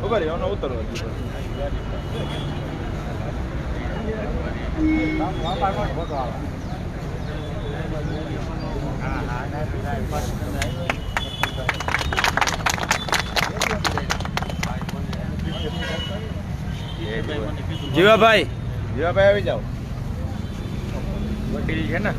ખબર એનો ઉતરવા જીવાભાઈ આવી જાઓ વકીલ છે ને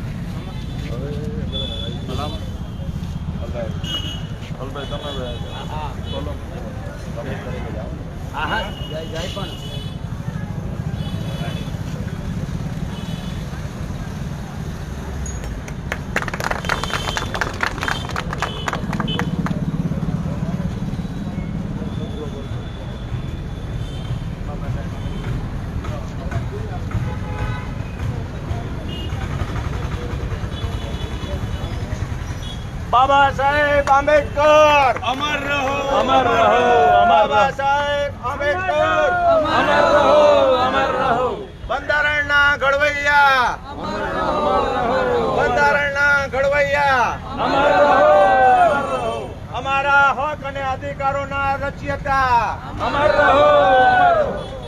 બાબા સાહેબ આંબેડકર અમર રહો અમર રહો બાબા સાહેબ આંબેડકર અમર રહો અમર રહો બંધારણના ઘડવૈયા બંધારણના ઘડવૈયા અમર રહો અમારા હક અને અધિકારોના રચયિતા અમર રહો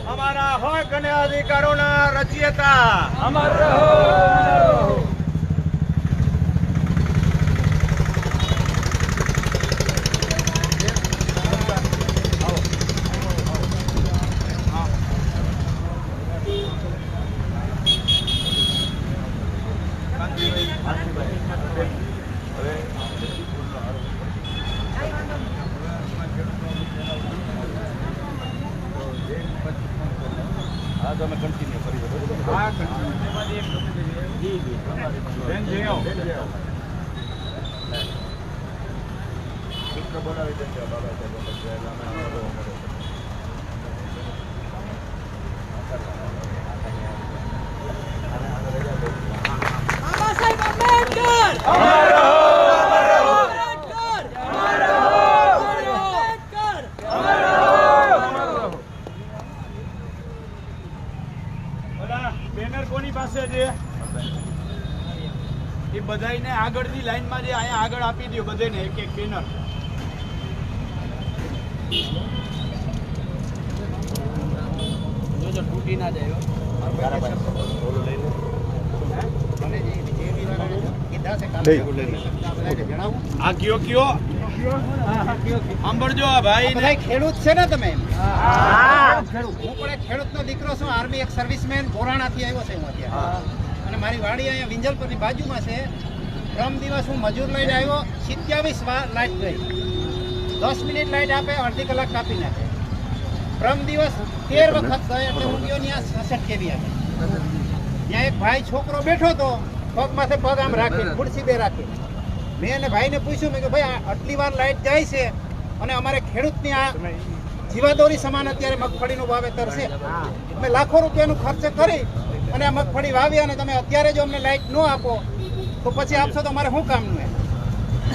અમારા હક અને અધિકારોના રચયિતા અમર રહો હા તમે કન્ટિન્યુ કરી બોલાવી દેજો બાબા સાહેબ આંબેડકર અમર રહો આંબેડકર આંબેડકર બેનર કોની પાસે છે એ બધાયને આગળની લાઈનમાં જે અહીંયા આગળ આપી દો બધાને એક એક બેનર જોજો તૂટી ના જાય આ કયો કયો સાંભળજો આ ભાઈ બધા ખેડૂત છે ને તમે હું પણ એક ખેડૂતનો દીકરો છું આર્મી એક સર્વિસમેન બોરાણાથી આવ્યો છે હું અત્યારે અને મારી વાડી અહીંયા વિંજલપુરની બાજુમાં છે પ્રમ દિવસ હું મજૂર લઈને આવ્યો 27 વાર લાઈટ ગઈ 10 મિનિટ લાઈટ આપે અડધી કલાક કાપી નાખે પ્રમ દિવસ 13 વખત ગયો એટલે હું ગયો ત્યાં 66 કેવી આપે ત્યાં એક ભાઈ છોકરો બેઠો હતો પગ માથે પગ આમ રાખીને ખુરશી બે રાખીને મેં એને ભાઈને પૂછ્યું મેં કે ભાઈ આટલી વાર લાઈટ જાય છે અને અમારે ખેડૂતની આ જીવાદોરી સમાન અત્યારે મગફળીનું વાવેતર છે અમે લાખો રૂપિયાનું ખર્ચ કરી અને આ મગફળી વાવી અને તમે અત્યારે જો અમને લાઈટ ન આપો તો પછી આપશો તો અમારે શું કામનું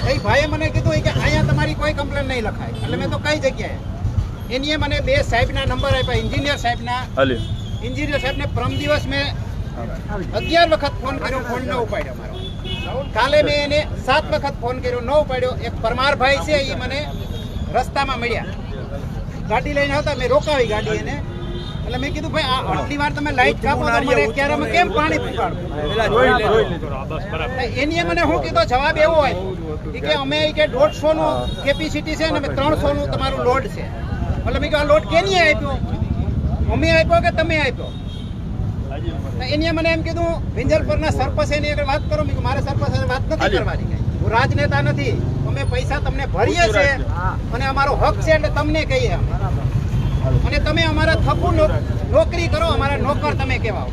એ ભાઈએ મને કીધું કે અહીંયા તમારી કોઈ કમ્પ્લેન નહીં લખાય એટલે મેં તો કઈ જગ્યાએ એનીએ મને બે સાહેબના નંબર આપ્યા એન્જિનિયર સાહેબને પ્રમ દિવસ મેં 11 વખત ફોન કર્યો ફોન ન ઉપાડ્યો મારો કાલે મેં એને 7 વખત ફોન કર્યો ન ઉપાડ્યો એક પરમારભાઈ છે એ મને રસ્તામાં મળ્યા ગાડી લઈને હતા મેં રોકાવી ગાડી એને એટલે મેં કીધું ભાઈ આટલી વાર તમે લાઈટ કાપો તો અમારે ક્યારેમાં કેમ પાણી પીવાડું એની મને શું કીધો જવાબ એવો હોય કે અમે કે 150 નું કેપેસિટી છે અને 300 નું તમારું લોડ છે એટલે મેં કીધું આ લોડ કેની આપ્યો અમે આપ્યો કે તમે આપ્યો એને મને એમ કીધું વિંજલપુરના સરપંચ એની આગળ વાત કરો મેં મારે સરપંચ સાથે વાત નથી કરવાની હું રાજનેતા નથી અમે પૈસા તમને ભરીએ છીએ અને અમારો હક છે એટલે તમને કહીએ અને તમે અમારા થકુ નોકરી કરો અમારા નોકર તમે કહેવાઓ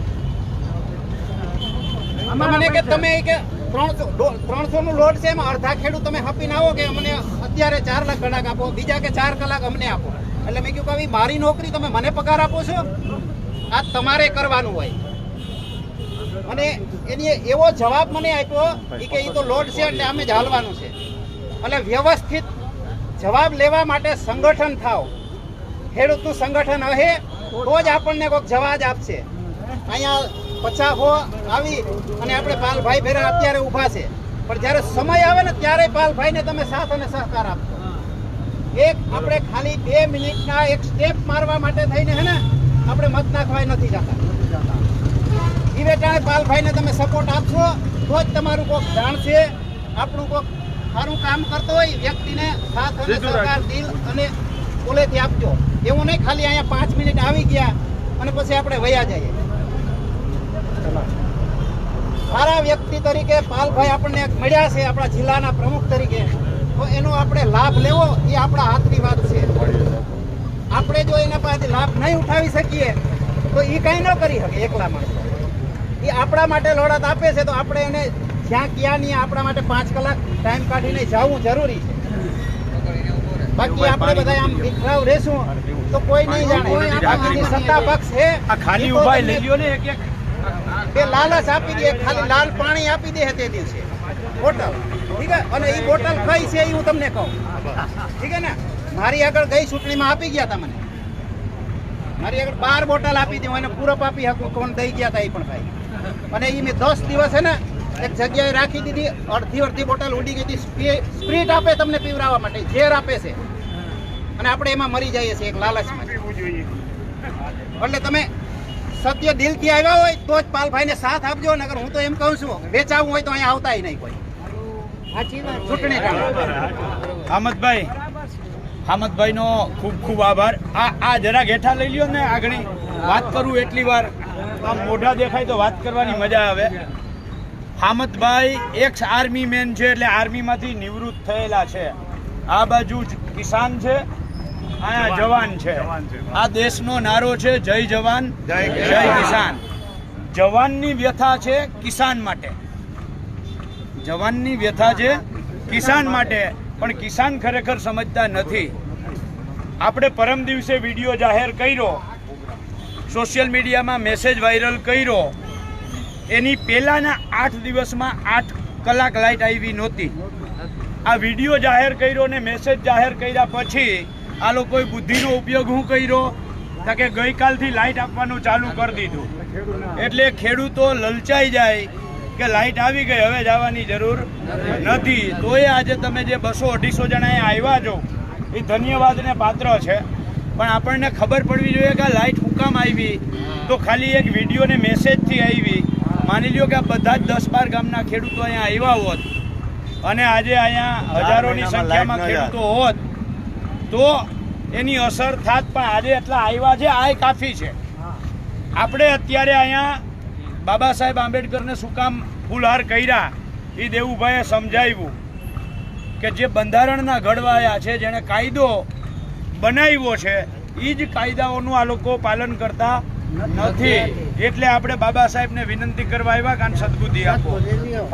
આમાં મને કે તમે કે 300 નું લોડ છે એમાં અડધા ખેડૂત તમે હપીને આવો કે અમને અત્યારે 4 લાખ કલાક આપો બીજા કે 4 કલાક અમને આપો એટલે મેં કહ્યું કે મારી નોકરી તમે મને પગાર આપો છો આ તમારે કરવાનું હોય અને એની એવો જવાબ મને આપ્યો કે એ તો લોડ છે એટલે અમે જ હાલવાનું છે એટલે વ્યવસ્થિત જવાબ લેવા માટે સંગઠન થાવ ખેડૂતનું સંગઠન હશે તો જ આપણને કોઈક જવાબ આપશે અહીંયા 50 આવી અને આપણે પાલભાઈ ભેરા અત્યારે ઊભા છે પણ જ્યારે સમય આવે ને ત્યારે પાલભાઈને તમે સાથ અને સહકાર આપશો એક આપણે ખાલી 2 મિનિટના એક સ્ટેપ મારવા માટે થઈને હે ને આપણે મત નાખવાય નથી જતા. ઈ બેટા પાલભાઈને તમે સપોર્ટ આપશો તો જ તમારું કોક જાણશે. આપણું કોક સારું કામ કરતો હોય વ્યક્તિને સાથ અને સહકાર દિલ અને બોલેથી આપજો. એવું નહીં ખાલી અહીંયા 5 મિનિટ આવી ગયા અને પછી આપણે વયા જઈએ. સારા વ્યક્તિ તરીકે પાલભાઈ આપણને મળ્યા છે આપણા જિલ્લાના પ્રમુખ તરીકે, તો એનો આપણે લાભ લેવો એ આપણા હાથની વાત છે. આપણે જો એના પાસેથી લાભ નહીં ઉઠાવી શકીએ તો એ કાંઈ ન કરી શકે એકલા માણસ. એ આપણા માટે લડત આપે છે તો આપણે એને જ્યાં ક્યાં નહીં આપણા માટે 5 કલાક ટાઈમ કાઢીને જવું જરૂરી છે. બાકી આપણે બધા આમ વિખરાવ રહેશું તો કોઈ નહીં જાણે. બાકીની સત્તા પક્ષ છે ખાલી ઉભા લઈ લ્યો ને એક તે લાલચ આપી દે, ખાલી લાલ પાણી આપી દે તે દિવસે બોટલ, ઠીક છે. અને એ બોટલ કઈ છે એ હું તમને કહું, ઠીક છે ને. મારી આગળ ગઈ ચૂંટણીમાં આપી ગયા હતા મને, મારી આગળ 12 બોટલ આપી દી, એને પૂરપ આપી શકું કોણ દઈ ગયા હતા એ પણ ભાઈ. અને એ મેં 10 દિવસ છે ને એક જગ્યાએ રાખી દીધી. અડધી બોટલ ઉડી ગઈ હતી. સ્પ્રીટ આપે તમને પીવડાવવા માટે, ઝેર આપે છે અને આપણે એમાં મરી જઈએ છીએ એક લાલચમાં. એટલે તમે સત્ય દિલથી આવ્યા હોય તો જ પાલભાઈને સાથ આપજો. નકર હું તો એમ કહું છું વેચાવું હોય તો અહીંયા આવતા નહીં કોઈ. ચૂંટણી હામદભાઈ નો ખૂબ ખૂબ આભાર. આ જરા ઘેઠા લઈ લ્યો ને. આગળ વાત કરું એટલી વાર આમ મોઢા દેખાય તો વાત કરવાની મજા આવે. હામદભાઈ એક્સ આર્મી મેન છે, એટલે આર્મીમાંથી નિવૃત્ત થયેલા છે. આ બાજુ કિસાન છે, અહીંયા જવાન છે. આ દેશનો નારો છે જય જવાન જય કિસાન. જવાનની વ્યથા છે કિસાન માટે, જવાનની વ્યથા છે કિસાન માટે, પણ કિસાન ખરેખર સમજતા નથી. આપણે પરમ દિવસે વિડીયો જાહેર કર્યો, સોશિયલ મીડિયામાં મેસેજ વાયરલ કર્યો, એની પહેલાના 8 દિવસમાં 8 કલાક લાઇટ આવી નહોતી. આ વિડીયો જાહેર કર્યો ને મેસેજ જાહેર કર્યા પછી આ લોકોએ બુદ્ધિનો ઉપયોગ શું કર્યો કે ગઈકાલથી લાઇટ આપવાનું ચાલુ કરી દીધું. એટલે ખેડૂતો લલચાઈ જાય કે લાઇટ આવી ગઈ, હવે જવાની જરૂર નથી. તોય આજે તમે જે 200-250 જણા આવ્યા છો એ ધન્યવાદને પાત્ર છે. પણ આપણને ખબર પડવી જોઈએ કે આ લાઇટ શું કામ આવી. તો ખાલી એક વિડીયો ને મેસેજથી આવી. માની લ્યો કે આ બધા જ 10-12 ગામના ખેડૂતો અહીંયા આવ્યા હોત અને આજે અહીંયા હજારોની સંખ્યામાં ખેડૂતો હોત તો એની અસર થાત. પણ આજે એટલા આવ્યા છે, આ કાફી છે. આપણે અત્યારે અહીંયા બાબા સાહેબ આંબેડકરને શું કામ ફૂલહાર કર્યા એ દેવુભાઈએ સમજાવ્યું કે જે બંધારણના ઘડવાયા છે, જેણે કાયદો બનાવ્યો છે, એ જ કાયદાઓનું આ લોકો પાલન કરતા નથી. એટલે આપણે બાબા સાહેબને વિનંતી કરવા આવ્યા કે સદબુદ્ધિ આપો.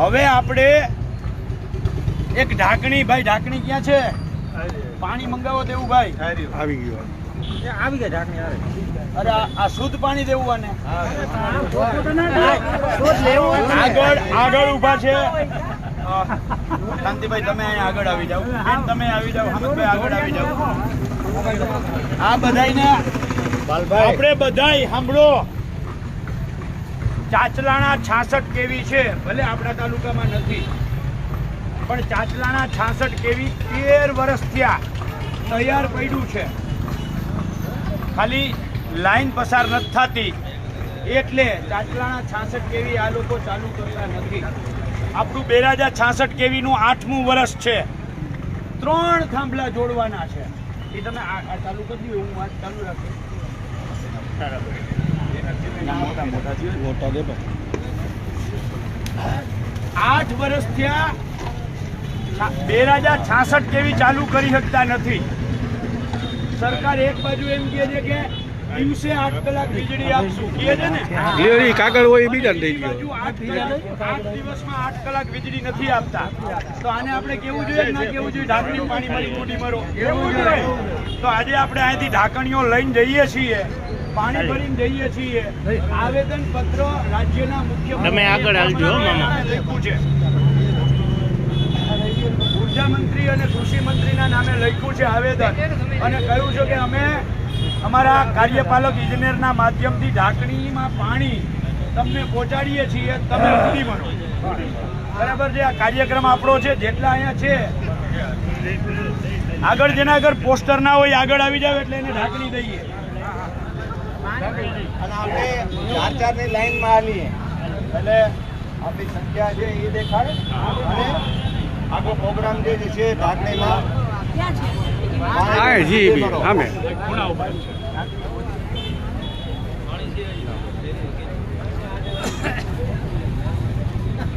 હવે આપણે એક ઢાંકણી, ભાઈ ઢાંકણી ક્યાં છે? પાણી મંગાવો દેવુભાઈ. આવી ગયો, આવી ગયા ઢાંકણી. અરે આ શુદ્ધ પાણી દેવું આને. આગળ ઉભા છે શાંતિભાઈ, તમે અહીંયા આગળ આવી જાઓ. બેન તમે આવી જાઓ. હમદભાઈ આગળ આવી જાઓ. આ બધાને આપણે બધાય સાંભળો. ચાચલાણા 66 કેવી છે, ભલે આપણા તાલુકામાં નથી, પણ ચાચલાણા 66 કેવી 13 વર્ષ થયા તૈયાર પડ્યું છે. ખાલી લાઈન પસાર નથી થતી એટલે ચાચલાણા 66 કેવી આ લોકો ચાલુ કરતા નથી. આપણું બેરાજા 66 કેવીનું 8મું વર્ષ છે. 3 થાંભલા જોડવાના છે. એ તમે આ ચાલુ કરી દો, હું વાત ચાલુ રાખું. 8 વર્ષ થયા બેરાજા 66 કેવી ચાલુ કરી શકતા નથી. સરકાર એક બાજુ એમ કહે છે કે દિવસે 8 કલાક વીજળી આપશું, કહે છે ને. કાગળ હોય બીજા થઈ ગયો. 8 દિવસમાં 8 કલાક વીજળી નથી આપતા. તો આને આપણે કેવું જોઈએ ના કેવું જોઈએ? ઢાંકણી પાણી મારી મોટી મરો કેવું જોઈએ? તો આજે આપણે અહીંથી ઢાંકણીઓ લઈને જઈએ છીએ, પાણી ભરીને જઈએ છીએ. આવેદન પત્ર રાજ્યના મુખ્યમંત્રી લખ્યું છે, ઉર્જા મંત્રી અને કૃષિ મંત્રીના નામે લખ્યું છે આવેદન, અને કહ્યું છે કે અમે અમારા કાર્યપાલક ઇજનેરના માધ્યમથી ઢાંકણીમાં પાણી તમને પહોંચાડીએ છીએ, તમે ઉડી મરો. બરાબર છે? આ કાર્યક્રમ આપણો છે, જેટલા અહીંયા છે આગળ જેના આગળ પોસ્ટર ના હોય આગળ આવી જાવ એટલે એને ઢાંકણી દઈએ. અને આપણે 4-4 ની લાઈનમાં આવીએ એટલે આપણી સંખ્યા છે એ દેખાડે અને આખો પ્રોગ્રામ જે છે ઢાંકણીમાં હા જી બી આમે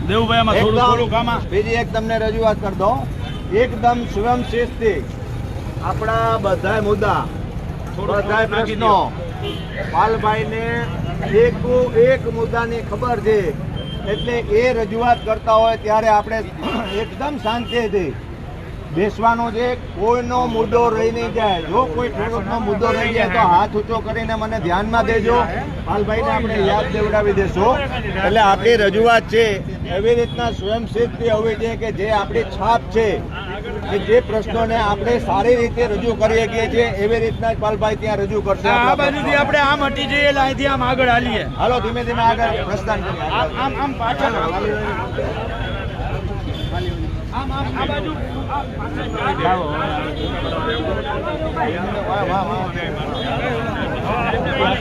દેવુભાઈ આમાં થોડું થોડું કામાં બીજી એક તમને રજૂઆત કરી દો. એકદમ સ્વયંશિસ્તથી આપણા બધા મુદ્દા બધા પ્રશ્નો પાલભાઈને એક મુદ્દાની ખબર છે એટલે એ રજૂઆત કરતા હોય ત્યારે આપણે એકદમ શાંતિથી બેસવાનું છે. કોઈનો મુદ્દો રહી નહીં જાય. જો કોઈ ખેડૂતનો મુદ્દો રહી જાય તો હાથ ઊંચો કરીને મને ધ્યાનમાં દેજો. પાલભાઈને આપણે યાદ દેવડાવી દેશો. એટલે આપણી રજૂઆત છે એવી રીતના સ્વયંસિદ્ધથી હોવી જોઈએ કે જે આપણી છાપ છે કે જે પ્રશ્નોને આપણે સારી રીતે રજૂ કરી શકીએ છીએ એવી રીતના જ પાલભાઈ ત્યાં રજૂ કરશે. આ બાજુથી આપણે આમ હટી જઈએ એટલે અહીંથી આમ આગળ હાલીએ. હાલો ધીમે ધીમે આગળ પ્રસ્થાન કરીએ. આમ આમ પાછળ આમ આમ આ બાજુ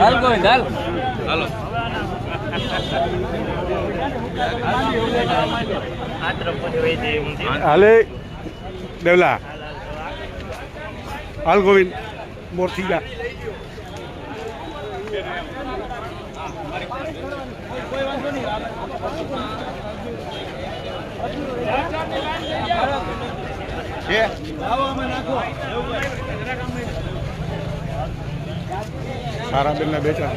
હાલ ગોવિંદ હાલ હાલો હાલે દેવલા હાલ ગોવિંદ મોરથી જા છે સારા બેન ના બે ચાર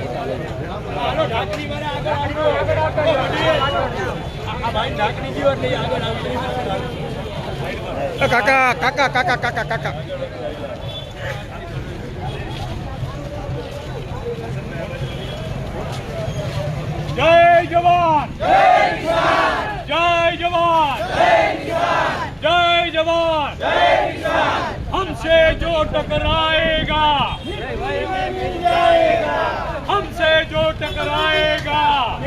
કાકા કાકા કાકા કાકા કાકા જય જવાન જય જવાન જય जवान हमसे जो टकराएगा हमसे जो टकराएगा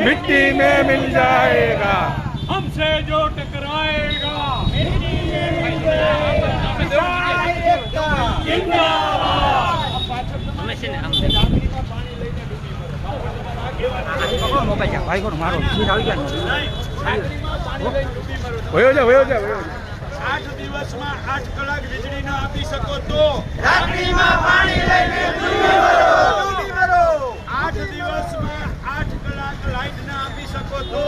मिट्टी में मिल जाएगा हमसे जो टकराएगा વયો જા 8 દિવસમાં 8 કલાક વીજળી ન આપી શકો તો 8 દિવસમાં 8 કલાક લાઈટ ન આપી શકો તો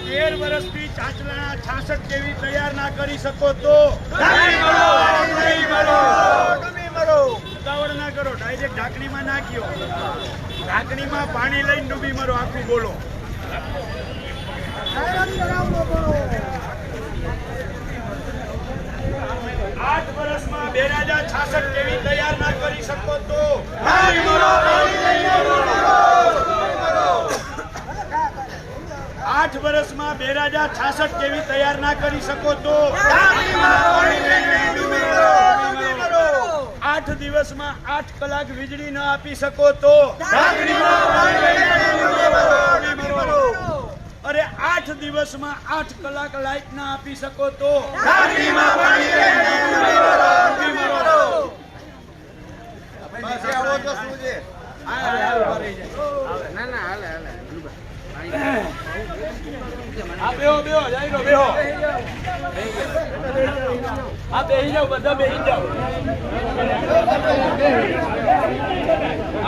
13 વર્ષથી ચાંચલાના 66 કેવી તૈયાર ના કરી શકો તો ઉતાવળ ના કરો, ડાયરેક્ટ ઢાંકણીમાં નાખ્યો, ઢાંકણીમાં પાણી લઈને ડૂબી મરો, આખું બોલો. 8 વર્ષમાં 2066 કેવી તૈયાર ના કરી શકો તો 8 વર્ષમાં 2066 કેવી તૈયાર ના કરી શકો તો 8 દિવસમાં 8 કલાક વીજળી ન આપી શકો તો અરે 8 દિવસમાં 8 કલાક લાઈટ ના આપી શકો તો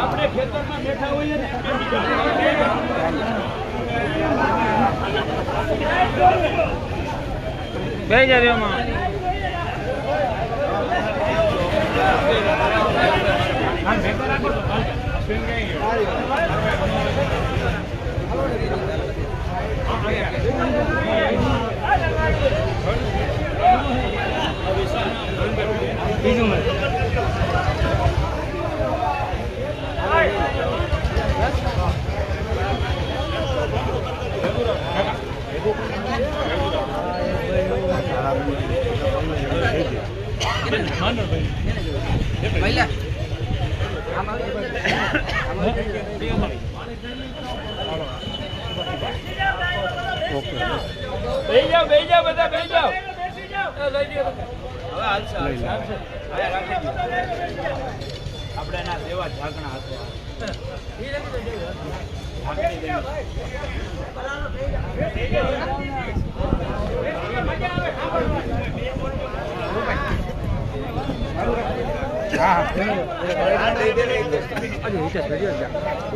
આપણે ખેતરમાં બેઠા હોઈએ ને બે જાવ્યોમાં બીજું ઓકે બેસી જાઓ બધા બેસી જાઓ. હવે હાલશે. આયા રાખી દો. આપણે એના દેવા ઝાકણા હતા. ઝાકણી દેવી.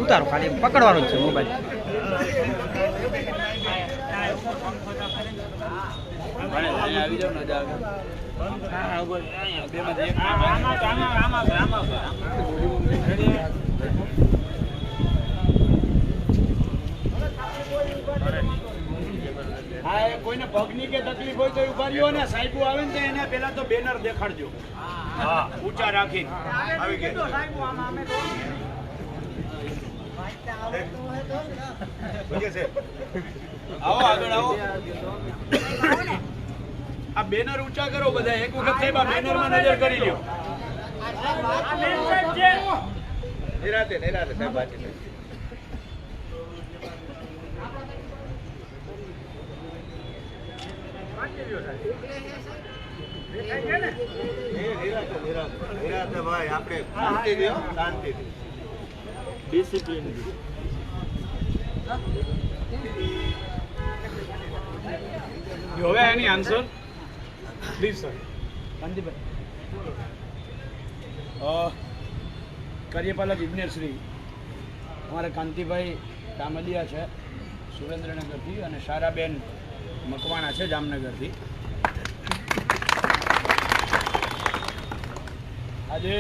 ઉતારો ખાલી પકડવાનો જ છે મોબાઈલ. આવી જાવ ને હા, એ કોઈને પગની કે તકલીફ હોય તો ઉભા રહ્યો ને. સાહેબો આવે ને તો એને પેલા તો બેનર દેખાડજો. હા, ઊંચા રાખી આવી ગયા. આવો આગળ આવો. આ બેનર ઊંચા કરો બધા. એક વખત સાહેબ આ બેનર માં નજર કરી લ્યો. નિરાતે સાહેબ બાકી નિરાતે ભાઈ આપણે શાંતિ દો, શાંતિથી ડિસિપ્લિન. હવે એની આન્સર પ્લીઝ સર. કાંતિભાઈ કાર્યપાલક ઇજનેર શ્રી અમારા કાંતિભાઈ કામલિયા છે સુરેન્દ્રનગરથી અને સારાબેન મકવાણા છે જામનગરથી. આજે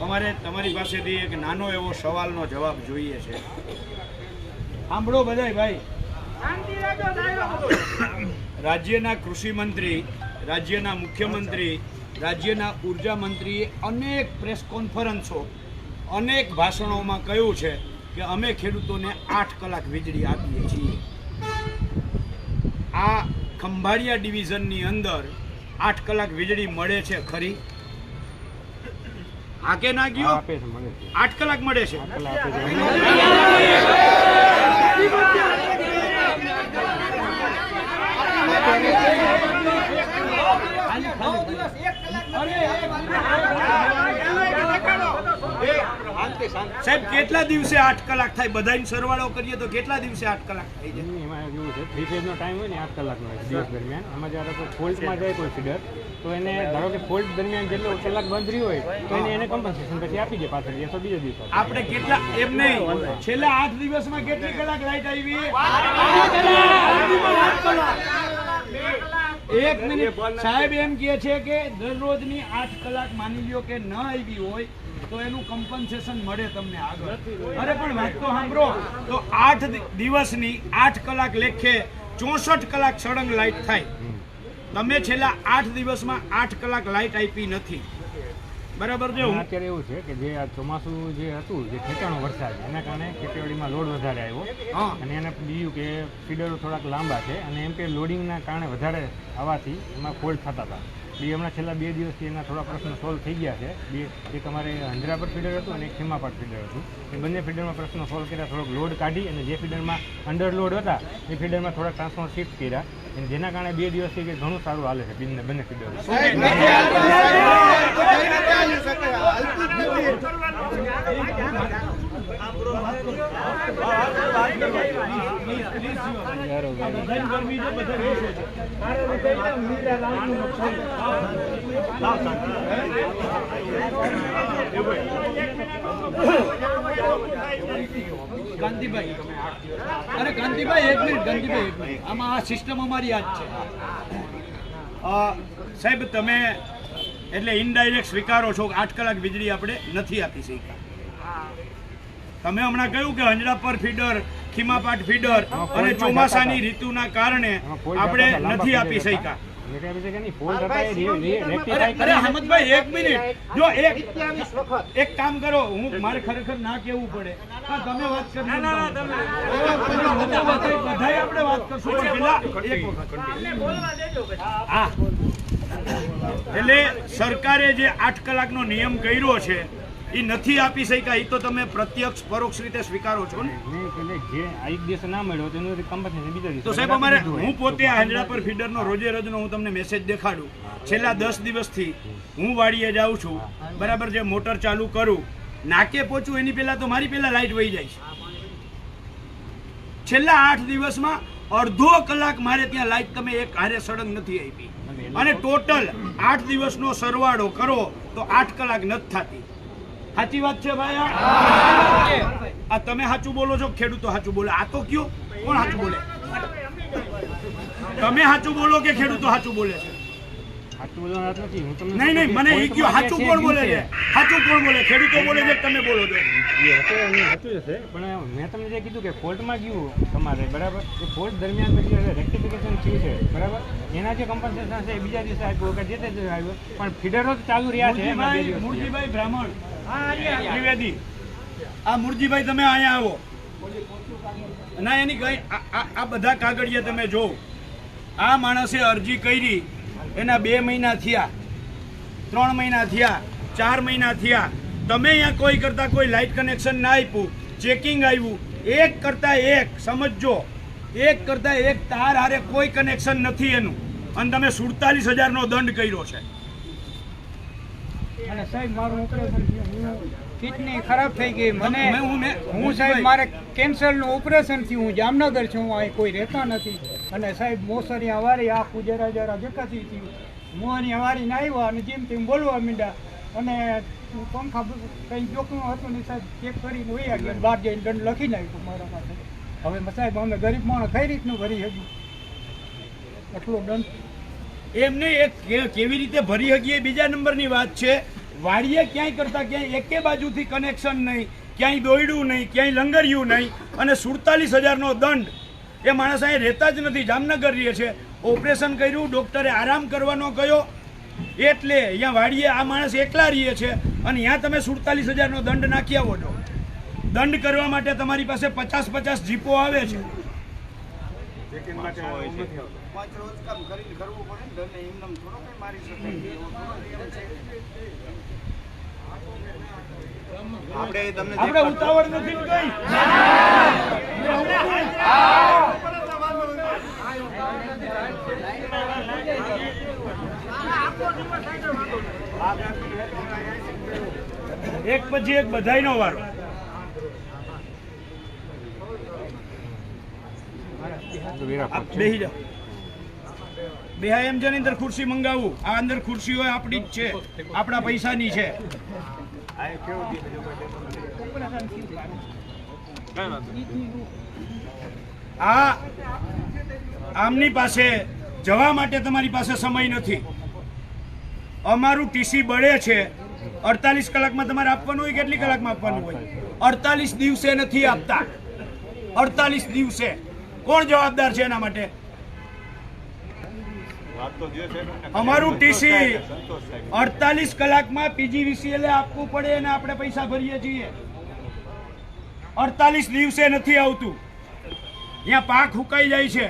અમારે તમારી પાસેથી એક નાનો એવો સવાલનો જવાબ જોઈએ છે. સાંભળો બધાય ભાઈ. રાજ્યના કૃષિ મંત્રી, રાજ્યના મુખ્યમંત્રી, રાજ્યના ઉર્જા મંત્રીએ અનેક પ્રેસ કોન્ફરન્સો, અનેક ભાષણોમાં કહ્યું છે કે અમે ખેડૂતોને 8 કલાક વીજળી આપીએ છીએ. આ ખંભાળિયા ડિવિઝનની અંદર 8 કલાક વીજળી મળે છે ખરી? આ કે ના ગયો? 8 કલાક મળે છે. સાહેબ કેટલા દિવસે 8 કલાક થાય? બધાનો સરવાળો કરીએ તો કેટલા દિવસે 8 કલાક થઈ જાય? એમાં એવું છે 3 ફેઝનો ટાઈમ હોય ને 8 કલાકનો હોય દિવસ દરમિયાન. એમાં જ્યારે કોઈ ફોલ્ટમાં જાય કોઈ ફીડર તો એને ધારો કે ફોલ્ટ દરમિયાન જેટલો કલાક બંધ રહ્યો હોય તો એને કમ્પન્સેશન પછી આપી દે પાછળ તો બીજો દિવસ આપણે કેટલા એમ નહીં, છેલ્લા 8 દિવસમાં કેટલી કલાક લાઈટ આવી? 1 મિનિટ. સાહેબ એમ કહે છે કે દરરોજની 8 કલાક માની લ્યો કે ન આવી હોય તો એનું કમ્પન્સેશન મળે તમને આગળ. અરે પણ વાત તો સાંભળો. તો 8 દિવસની 8 કલાક લેખે 64 કલાક સળંગ લાઈટ થાય. તમે છેલ્લા 8 દિવસમાં 8 કલાક લાઈટ આપી નથી, બરાબર છે? અત્યારે એવું છે કે જે આ ચોમાસું જે હતું જે ખેંચાણો વરસાદ એના કારણે ખેતીવાડીમાં લોડ વધારે આવ્યો અને એને બીજું કે ફીડરો થોડાક લાંબા છે અને એમ કે લોડિંગના કારણે વધારે આવવાથી એમાં ફોલ્ટ થતા હતા. હમણાં છેલ્લા 2 દિવસથી એના થોડા પ્રશ્નો સોલ્વ થઈ ગયા છે. એક અમારે હંજરા પર ફીડર હતું અને એક ખીમાપાટ ફીડર હતું. એ બંને ફીડરમાં પ્રશ્નો સોલ્વ કર્યા. થોડોક લોડ કાઢી અને જે ફીડરમાં અંડર લોડ હતા એ ફીડરમાં થોડા ટ્રાન્સફોર્મર શિફ્ટ કર્યા અને જેના કારણે 2 દિવસથી ઘણું સારું હાલે છે બંને ફીડર. કાંતિભાઈ, અરે કાંતિભાઈ એક મિનિટ. કાંતિભાઈ એક મિનિટ. આમાં આ સિસ્ટમ અમારી આ જ છે. સાહેબ તમે એટલે ઇનડાયરેક્ટ સ્વીકારો છો કે 8 કલાક વીજળી આપણે નથી આપી શક્યા. તમે હમણાં કહ્યું કે હંજરા પર ફીડર, ખીમાપાટ ફીડર અને ચોમાસાની ઋતુના કારણે આપણે નથી આપી શક્યા. અરે હમદભાઈ એક મિનિટ. જો એક કામ કરો, હું મારે ખરેખર ના કેવું પડે. તમે વાત કરી બધા આપણે વાત કરશું. એટલે સરકારે જે 8 કલાકનો નિયમ કર્યો છે એ નથી આપી શક્યા, એ તો તમે પ્રત્યક્ષ પરોક્ષ રીતે સ્વીકારો છો ને. નહીં એટલે જે આ એક દિવસે ના મળ્યો તો એનું કમ્પનસેશન બીજા દિવસે તો સાહેબ અમારે હું પોતે હાંજડા પર ફીડરનો રોજે રોજનો હું તમને મેસેજ દેખાડું. છેલ્લા 10 દિવસથી હું વાડીએ જાઉં છું, બરાબર છે, મોટર ચાલુ કરું, નાકે પહોંચું એની પહેલા તો મારી પહેલા લાઈટ વહી જાય છે. છેલ્લા 8 દિવસમાં અડધો કલાક મારે ત્યાં લાઈટ તમે એક હારે સળંગ નથી આપી, અને ટોટલ 8 દિવસનો સરવાળો કરો તો 8 કલાક નથી થતી. સાચી વાત છે ભાઈ? આ તમે સાચું બોલો છો, ખેડૂતો સાચું બોલે? આ તો કયો કોણ સાચું બોલે? તમે સાચું બોલો કે ખેડૂતો સાચું બોલે છે? સાચું બોલવાનું વાત નથી. હું તમને નહીં મને એ કયો સાચું કોણ બોલે છે? સાચું કોણ બોલે? ખેડૂતો બોલે છે તમે બોલો છો? એ હતું એનું સાચું જ હશે, પણ મેં તમને જે કીધું કે ફોલ્ટમાં ગયું તમારે, બરાબર, એ ફોલ્ટ દરમિયાન પછી રેક્ટિફિકેશન થયું છે, બરાબર, એના જે કમ્પન્સેશન છે એ બીજા દિવસે આપ્યું કે જે તે દિવસે આવ્યું, પણ ફીડરો તો ચાલુ રહ્યા છે. એમાં બે દિવસ મુરજીભાઈ બ્રાહ્મણ ત્રિવેદી, આ મુરજીભાઈ તમે અહીંયા આવો ના, એની કઈ આ બધા કાગળિયા તમે જો. આ માણસે અરજી કરી, એના 2 મહિના થયા, 3 મહિના થયા, 4 મહિના થયા, તમે અહીંયા કોઈ કરતા કોઈ લાઇટ કનેક્શન ના આપ્યું, ચેકિંગ આવ્યું, એક કરતા એક, સમજો, એક કરતા એક તાર હારે કોઈ કનેક્શન નથી એનું, અને તમે 47,000નો દંડ કર્યો છે. અને સાહેબ મારું ઓપરેશન કિડની ખરાબ થઈ ગઈ, મને હું સાહેબ ભાઈ. મારે કેન્સરનું ઓપરેશન થયું, હું જામનગર છું, હું અહીં કોઈ રહેતા નથી, અને સાહેબ મોસરી વારી આખું જરા જરા જકાતી થયું, મોહની વારીને આવ્યા અને જેમ તેમ બોલવા માંડ્યા, અને પંખા કંઈ જોખમ હતું નહીં સાહેબ, ચેક કરીને વયા ગયા, બહાર જઈને દંડ લખી નાખ્યો મારા માટે. હવે સાહેબ અમે ગરીબ માણસ કઈ રીતનું ભરી શકીએ એટલો દંડ? એમને કેવી રીતે ભરી શકીએ બીજા નંબરની વાત છે. વાડીએ ક્યાંય કરતા ક્યાંય એકે બાજુથી કનેક્શન નહીં, ક્યાંય દોડ્યું નહીં, ક્યાંય લંગર્યું નહીં, અને 47,000નો દંડ. એ માણસ અહીં રહેતા જ નથી, જામનગર રહે છે. ઓપરેશન કર્યું, ડૉક્ટરે આરામ કરવાનો કહ્યો, એટલે અહીંયા વાડીએ આ માણસ એકલા રહે છે, અને અહીંયા તમે 47,000નો દંડ નાખી આવો છો. દંડ કરવા માટે તમારી પાસે 50 જીપો આવે છે. આપણે ઉતાવળ નથી કઈ. એક પછી એક બધાયનો વારો. બેહી જાઓ, બેહાય એમ જેની અંદર ખુરશી મંગાવું. આ અંદર ખુરશી હોય આપણી જ છે, આપણા પૈસાની છે. આ આમની પાસે જવા માટે તમારી પાસે સમય નથી. અમારું ટીસી બળે છે, 48 કલાકમાં તમારે આપવાનું હોય, કેટલી કલાકમાં આપવાનું હોય? 48 દિવસે નથી આપતા. 48 દિવસે કોણ જવાબદાર છે એના માટે? અમારું ટીસી 48 કલાકમાં PGVCL આપવું પડે, અને આપણે પૈસા ભરીએ છીએ. 48 દિવસે નથી આવતું. અહીંયા પાક હુકાઈ જાય છે,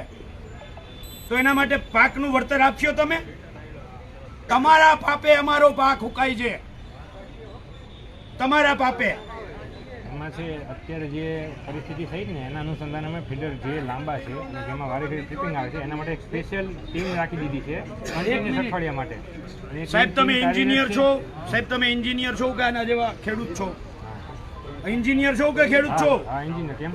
તો એના માટે પાકનું વળતર આપશો તમે? તમારા પાપે અમારો પાક હુકાય છે, તમારા પાપે. એમાં છે અત્યારે જે પરિસ્થિતિ થઈ ને એના અનુસંધાને અમે ફીડર જે લાંબા છે અને જેમાં વારે ઘડી ટ્રિપિંગ આવે છે એના માટે એક સ્પેશિયલ ટીમ રાખી દીધી છે અઠવાડિયા માટે. સાહેબ તમે એન્જિનિયર છો? સાહેબ તમે એન્જિનિયર છો કે આના જેવા ખેડૂત છો? એન્જિનિયર છો કે ખેડૂત છો? હા, એન્જિનિયર. કેમ?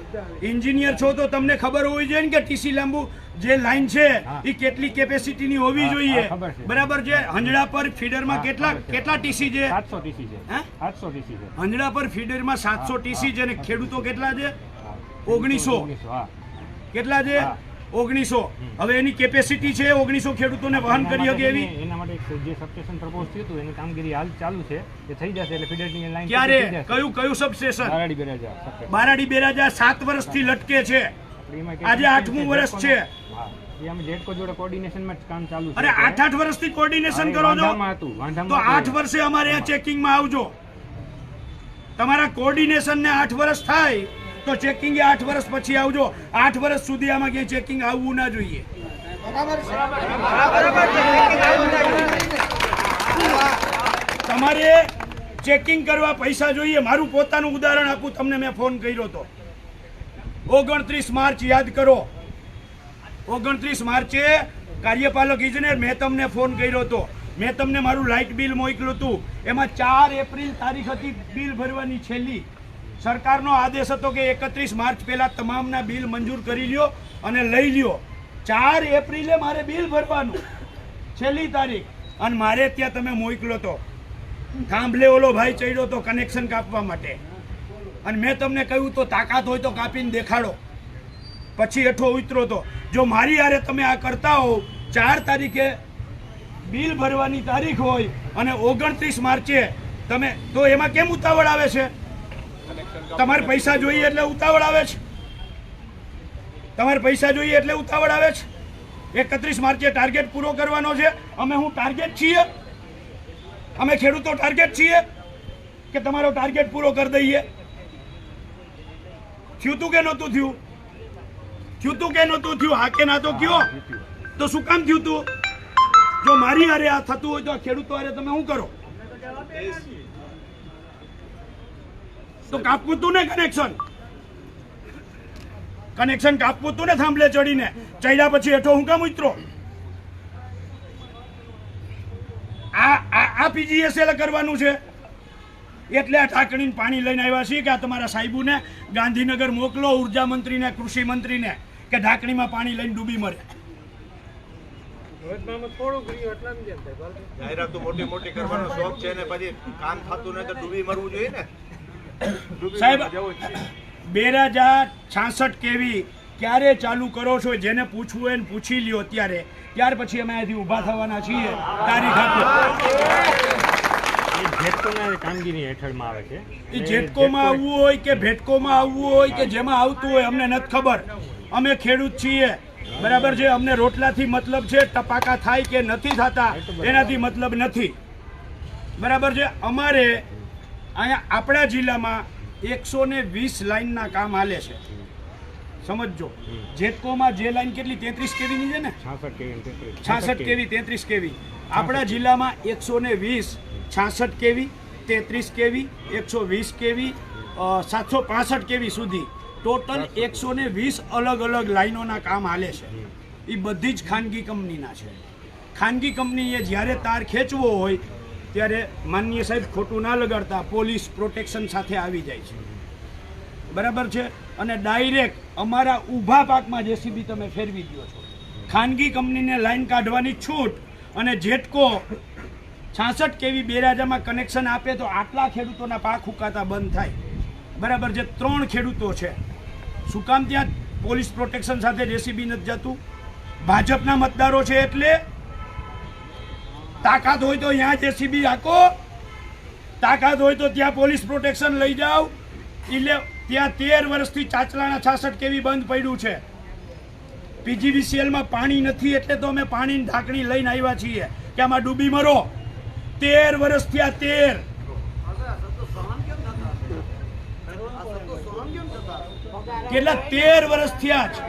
એન્જિનિયર છો તો તમને ખબર હોવી જોઈએ ને કે ટીસી લાંબુ જે લાઈન છે એ કેટલી કેપેસિટીની હોવી જોઈએ, બરાબર છે? હંજડા પર ફીડરમાં કેટલા ટીસી છે? 700 ટીસી છે. 700 ટીસી છે હંજડા પર ફીડરમાં. 700 ટીસી છે, અને ખેડૂતો કેટલા છે? 1900. કેટલા છે? 1900. હવે એની કેપેસિટી છે 1900 ખેડૂતોને વહન કરી શકે એવી? એના માટે જે સબસ્ટેશન પ્રપોઝ થયું હતું એની કામગીરી હાલ ચાલુ છે, એ થઈ જશે એટલે ફીડરની લાઈન. ક્યારે? કયું સબસ્ટેશન? બારાડી બેરાજા 7 વર્ષથી લટકે છે, આજે 8મું વર્ષ છે. અમે જેટકો જોડે કોર્ડિનેશનમાં જ કામ ચાલુ છે. અરે 8 વર્ષથી કોર્ડિનેશન કરો છો, તો 8 વર્ષે અમારે અહીંયા ચેકિંગમાં આવજો. તમારા કોર્ડિનેશનને 8 વર્ષ થાય તો ચેકિંગ 8 વર્ષ પછી આવજો. 8 વર્ષ સુધી આમાં ક્યાંય ચેકિંગ આવવું ના જોઈએ. તમારે ચેકિંગ કરવા પૈસા જોઈએ. મારું પોતાનું ઉદાહરણ આપું તમને. મેં ફોન કર્યો હતો 29 માર્ચ યાદ કરો. 29 માર્ચે કાર્યપાલક ઇજનેર મેં તમને ફોન કર્યો હતો. મેં તમને મારું લાઇટ બિલ મોકલ્યું હતું. એમાં 4 એપ્રિલ તારીખ હતી બિલ ભરવાની છેલ્લી. સરકારનો આદેશ હતો કે 31 માર્ચ પહેલા તમામના બિલ મંજૂર કરી લ્યો અને લઈ લ્યો. 4 એપ્રિલે મારે બિલ ભરવાનું છેલ્લી તારીખ. અને મારે ત્યાં તમે મોકલ્યો હતો. થાંભલે ઓલો ભાઈ ચડ્યો તો કનેક્શન કાપવા માટે. અને મેં તમને કહ્યું તો તાકાત હોય તો કાપીને દેખાડો. પછી હેઠો ઉતરો તો. જો મારી હારે તમે આ કરતા હો, 4 તારીખે બિલ ભરવાની તારીખ હોય અને 29 માર્ચે તમે, તો એમાં કેમ ઉતાવળ આવે છે? તમારે પૈસા જોઈએ એટલે ઉતાવળ આવે છે. તમારે પૈસા જોઈએ એટલે ઉતાવળ આવે છે. 31 માર્ચે ટાર્ગેટ પૂરો કરવાનો છે. અમે હું ટાર્ગેટ છીએ? અમે ખેડૂતો ટાર્ગેટ છીએ કે તમારો ટાર્ગેટ પૂરો કરી દઈએ? થયું તું કે નહોતું થયું? થયું તું કે નહોતું થયું? હા કે ના તો કયો? તો શું કામ થયું તું? જો મારી હારે આ થતું હોય તો આ ખેડૂતો હારે તમે શું કરો? તો કાપવું તું ને કનેક્શન. કનેક્શન કાપવું તું ને થાંભલે ચડીને. ચડ્યા પછી હેઠો હું કામ ઉતરો? આ પીજીએસએલ કરવાનું છે એટલે આ ઢાંકણીને પાણી લઈને આવ્યા છીએ કે આ તમારા સાહેબોને ગાંધીનગર મોકલો, ઉર્જા મંત્રીને, કૃષિ મંત્રીને, કે ઢાંકણીમાં પાણી લઈને ડૂબી મરે. જાહેરાત મોટી મોટી કરવાનો શોખ છે ને પછી કામ થતું નહીં તો ડૂબી મરવું જોઈએ ને. સાહેબ 2066 કેવી ક્યારે ચાલુ કરો છો? જેને પૂછવું હોય ને પૂછી લ્યો અત્યારે. ત્યાર પછી અમે અહીંથી ઊભા થવાના છીએ તારીખ આપો. જેટકોના કામગીરી હેઠળમાં આવે છે. એ જેટકોમાં આવવું હોય કે ભેટકોમાં આવવું હોય કે જેમાં આવતું હોય અમને નથી ખબર. અમે ખેડૂત છીએ, બરાબર છે. અમને રોટલાથી મતલબ છે. ટપાકા થાય કે નથી થતા એનાથી મતલબ નથી, બરાબર છે. અમારે અહીંયા આપણા જિલ્લામાં 120 લાઈનના કામ હાલે છે. સમજો, જેટકોમાં જે લાઈન કેટલી 33 કેવીની છે ને, 66 કેવી 33 કેવી. આપણા જિલ્લામાં 120, 66 કેવી, 33 કેવી, 120 કેવી, 765 કેવી સુધી ટોટલ 120 અલગ અલગ લાઈનોના કામ હાલે છે. એ બધી જ ખાનગી કંપનીના છે. ખાનગી કંપનીએ જ્યારે તાર ખેંચવો હોય ત્યારે માનનીય સાહેબ ખોટું ના લગાડતા પોલીસ પ્રોટેક્શન સાથે આવી જાય છે, બરાબર છે. અને ડાયરેક્ટ અમારા ઊભા પાકમાં જેસીબી તમે ફેરવી દો છો. ખાનગી કંપનીને લાઈન કાઢવાની છૂટ. અને જેટકો 66 કેવી બેરાજામાં કનેક્શન આપે તો આટલા ખેડૂતોના પાક હુકાતા બંધ થાય, બરાબર છે. 3 ખેડૂતો છે. શું કામ ત્યાં પોલીસ પ્રોટેક્શન સાથે જેસીબી નથી જતું? ભાજપના મતદારો છે એટલે. તાકાત હોય તો અહીંયા જેસીબી હાકો, તાકાત હોય તો ત્યાં પોલીસ પ્રોટેક્શન લઈ જાઓ. એટલે ત્યાં 13 વર્ષથી ચાચલાના 66 કેવી બંધ પડ્યું છે. પીજીવીસીએલમાં પાણી નથી એટલે તો અમે પાણીની ઢાંકણી લઈને આવ્યા છીએ કે આમાં ડૂબી મરો. 13 વર્ષ થયા. 13 કેટલા 13 વર્ષ થયા છે.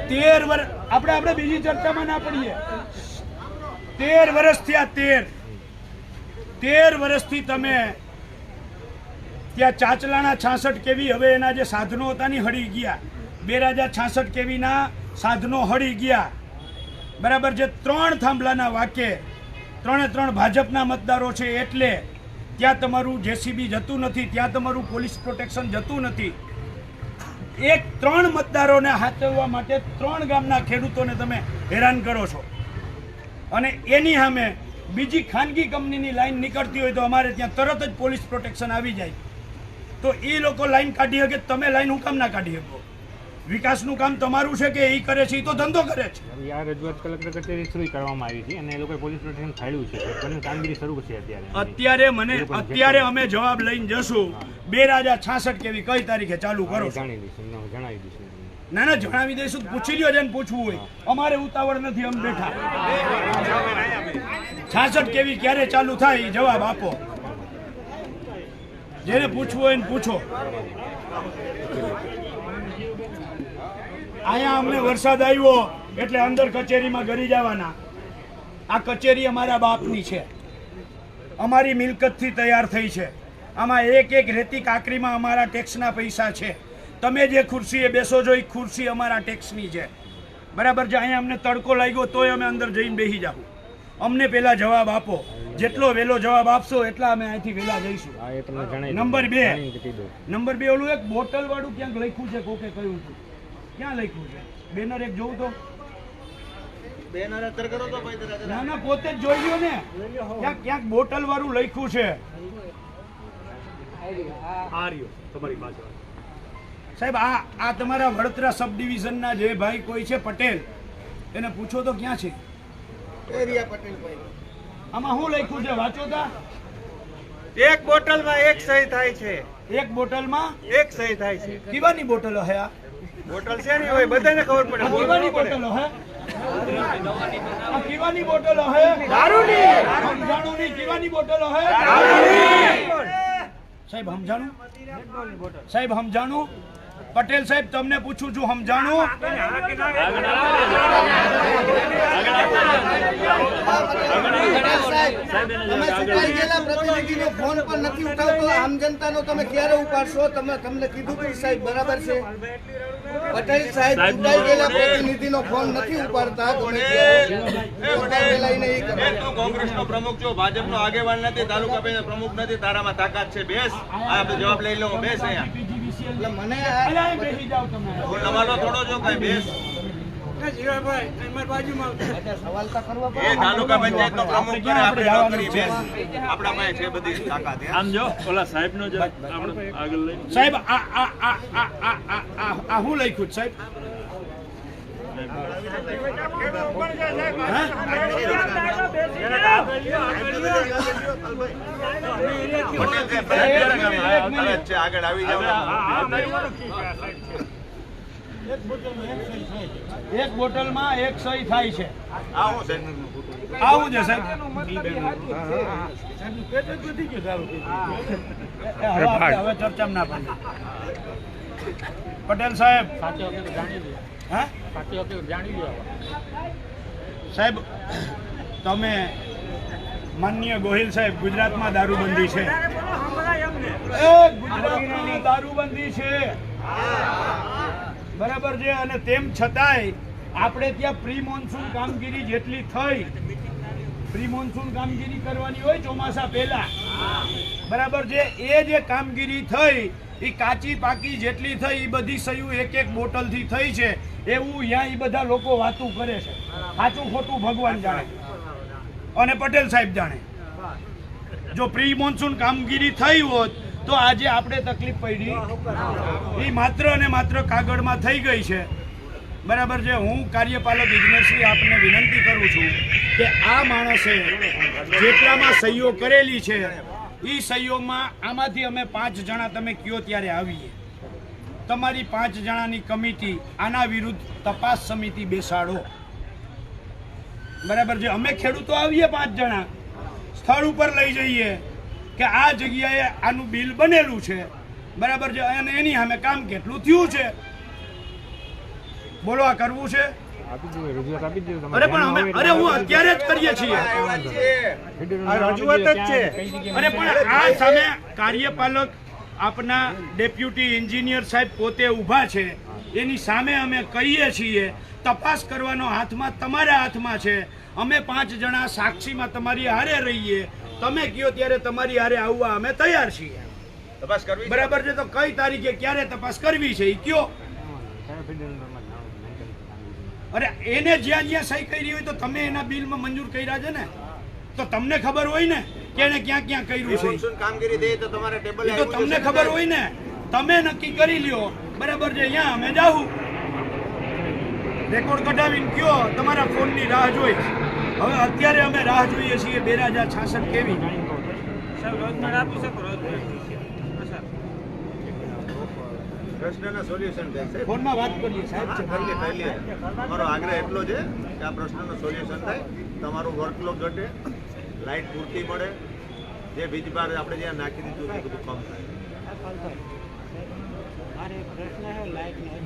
13 વર્ષ આપણે બીજી ચર્ચામાં ના પડીએ. 13 વર્ષ થયા. 13 વર્ષથી તમે ત્યાં ચાચલાના 66 કેવી, હવે એના જે સાધનો હતા ને હળી ગયા. 2066 કેવીના સાધનો હળી ગયા, બરાબર છે. 3 થાંભલાના વાકે 3 ભાજપના મતદારો છે એટલે ત્યાં તમારું જેસીબી જતું નથી, ત્યાં તમારું પોલીસ પ્રોટેક્શન જતું નથી. 3 મતદારોને હાથવવા માટે 3 ગામના ખેડૂતોને તમે હેરાન કરો છો. અને એની સામે બીજી ખાનગી કંપનીની લાઈન નીકળતી હોય તો અમારે ત્યાં તરત જ પોલીસ પ્રોટેક્શન આવી જાય. તો એ લોકો લાઈન કાઢી શકે, તમે લાઈન હું કામ ના કાઢી શકો? વિકાસનું કામ તમારું છે કે એ કરે છે? એ તો ધંધો કરે છે. આ રજૂઆત કલેક્ટર કચેરી થ્રુ કરવામાં આવી હતી અને એ લોકોએ પોલીસ પ્રોટેક્શન ફાળ્યું છે. પણ કામગીરી શરૂ છે અત્યારે અમે જવાબ લઈને જશું. 2066 કેવી કઈ તારીખે ચાલુ કરો? જણાવી દઈશું. ના જણાવી દઈશું. પૂછી લ્યો જેને પૂછવું હોય. અમારે ઉતાવળ નથી, અમે બેઠા. 66 કેવી ક્યારે ચાલુ થાય એ જવાબ આપો. જેને પૂછવું હોય ને પૂછો. અહીંયા અમને વરસાદ આવ્યો એટલે અંદર કચેરીમાં ગરી જવાના. આ કચેરી અમારા બાપની છે. અમારી મિલકતથી તૈયાર થઈ છે. આમાં એક એક રેતી કાકરીમાં અમારા ટેક્સના પૈસા છે. તમે જે ખુરશીએ બેસો છો એ ખુરશી અમારા ટેક્સની છે. બરાબર છે. અહીંયા અમને તડકો લાગ્યો તોય અમે અંદર જઈને બેસી જાઉં. અમને પહેલા જવાબ આપો. જેટલો વહેલો જવાબ આપશો એટલા અમે અહીંથી વહેલા જઈશું. નંબર 2 ઓલું એક બોટલ વાળું ક્યાંક લખ્યું છે, કોકે કહ્યું હતું. ક્યાં લખ્યું છે બેનર? એક જોઉં તો. ના ના, પોતે જ જોઈ લ્યો ને. ક્યાંક બોટલ વાળું લખ્યું છે. સાહેબ આ તમારા વડોદરા સબ ડિવિઝનના જે ભાઈ કોઈ છે પટેલ, એને પૂછો તો ક્યાં છે આમાં શું લખ્યું છે? વાંચો તા. એક બોટલમાં એક સહી થાય છે. એક બોટલમાં એક સહી થાય છે. પીવાની બોટલો હે? આ બોટલ છે ને હોય બધાને ખબર પડે. પીવાની બોટલો હે? આ પીવાની બોટલો હે? દારૂની. સમજાણું પીવાની બોટલો હે? સાહેબ સમજાણું? સાહેબ સમજાણું? પટેલ સાહેબ તમને પૂછું છું, સમજાણું? પ્રતિનિધિનો ફોન પણ નથી ઉઠાવતો. આમ જનતાનો તમે ક્યારે ઉપાડશો? તમને કીધું હતું સાહેબ, બરાબર છે. પટેલ સાહેબ ચૂંટાઈ ગયેલા પ્રતિનિધિનો ફોન નથી ઉપાડતા. કોંગ્રેસનો પ્રમુખ છો, ભાજપનો આગેવાન નથી, તાલુકા પંચાયત પ્રમુખ નથી, તારામાં તાકાત છે. બેસ, આ જવાબ લઈ લો. બેસ અહીંયા. મને તમારો થોડો જો કઈ બેસ. સવાલ તો કરવા એ તાલુકા પંચાયત નો પ્રમુખ કરે, આપણે ન કરી. બેસ, આપણા પાસે છે બધી તાકાત. આમ જો ઓલા સાહેબ નો આગળ લઈ. સાહેબ આ શું લખ્યું સાહેબ? આગળ આવી જાવ. એક બોટલમાં એક સહી થાય છે. આવું છે આવું છે સાહેબ. હવે ચર્ચામાં ના પડે. પટેલ સાહેબ, સાહેબ તમે માનનીય ગોહિલ સાહેબ, ગુજરાતમાં દારૂબંધી છે. ગુજરાતમાં દારૂબંધી છે, બરાબર છે. અને તેમ છતાંય આપણે ત્યાં પ્રી મોન્સૂન કામગીરી જેટલી થઈ, પ્રી મોન્સૂન કામગીરી કરવાની હોય ચોમાસા પહેલા, બરાબર છે. એ જે કામગીરી થઈ એ કાચી પાકી જેટલી થઈ એ બધી સહી એક એક બોટલથી થઈ છે. એવું અહીંયા એ બધા લોકો વાતું કરે છે. સાચું ખોટું ભગવાન જાણે અને પટેલ સાહેબ જાણે. જો પ્રી મોન્સૂન કામગીરી થઈ હોત તો આજે આપણે તકલીફ પડી એ માત્ર અને માત્ર કાગળમાં થઈ ગઈ છે, બરાબર છે. હું કાર્યપાલક ઇજનેરશ્રી આપને વિનંતી કરું છું કે આ માણસે જેટલામાં સહીઓ કરેલી છે એ સહીઓમાં આમાંથી અમે 5 જણા તમે કયો ત્યારે આવીએ. તમારી 5 જણાની કમિટી આના વિરુદ્ધ તપાસ સમિતિ બેસાડો, બરાબર છે. અમે ખેડૂતો આવીએ 5 જણા સ્થળ ઉપર લઈ જઈએ કે આ જગ્યાએ આનું બિલ બનેલું છે, બરાબર છે. અને એની સામે કામ કેટલું થયું છે, બોલો. આ કરવું છે? અરે પણ અમે હું અત્યારે જ કરીએ છીએ. રજૂઆત જ છે. અરે પણ આ સામે કાર્યપાલક આપના ડેપ્યુટી એન્જિનિયર સાહેબ પોતે ઊભા છે, એની સામે અમે કહીએ છીએ તપાસ કરવાનો હાથમાં તમારા હાથમાં છે. અમે 5 જણા સાક્ષીમાં તમારી હારે રહીએ, તમે કયો ત્યારે તમારી હારે આવવા અમે તૈયાર છીએ. તપાસ કરવી બરાબર છે. તો કઈ તારીખે ક્યારે તપાસ કરવી છે એ કયો. અરે એને જ્યાં જ્યાં સહી કરી હોય તો તમે એના બિલમાં મંજૂર કર્યા છે ને, તો તમને ખબર હોય ને કે એને ક્યાં ક્યાં કર્યું છે. કામગીરી દે તો તમારે ટેબલ તો તમને ખબર હોય ને, તમે નક્કી કરી લ્યો, બરાબર છે. અહીંયા અમે જાવું રેકોર્ડ કઢાવીને કયો તમારા ફોનની રાહ જોઈ. હવે અત્યારે અમે રાહ જોઈએ છીએ 2066 કેવી. પ્રશ્નના સોલ્યુશન થાય છે. ફોનમાં વાત કરીએ સાહેબ. અમારો આગ્રહ એટલો છે કે આ પ્રશ્નનું સોલ્યુશન થાય, તમારું વર્કલોડ ઘટે, લાઇટ પૂરતી મળે, જે વીજ બાર આપણે જ્યાં નાખી દીધું એ બધું કમ થાય.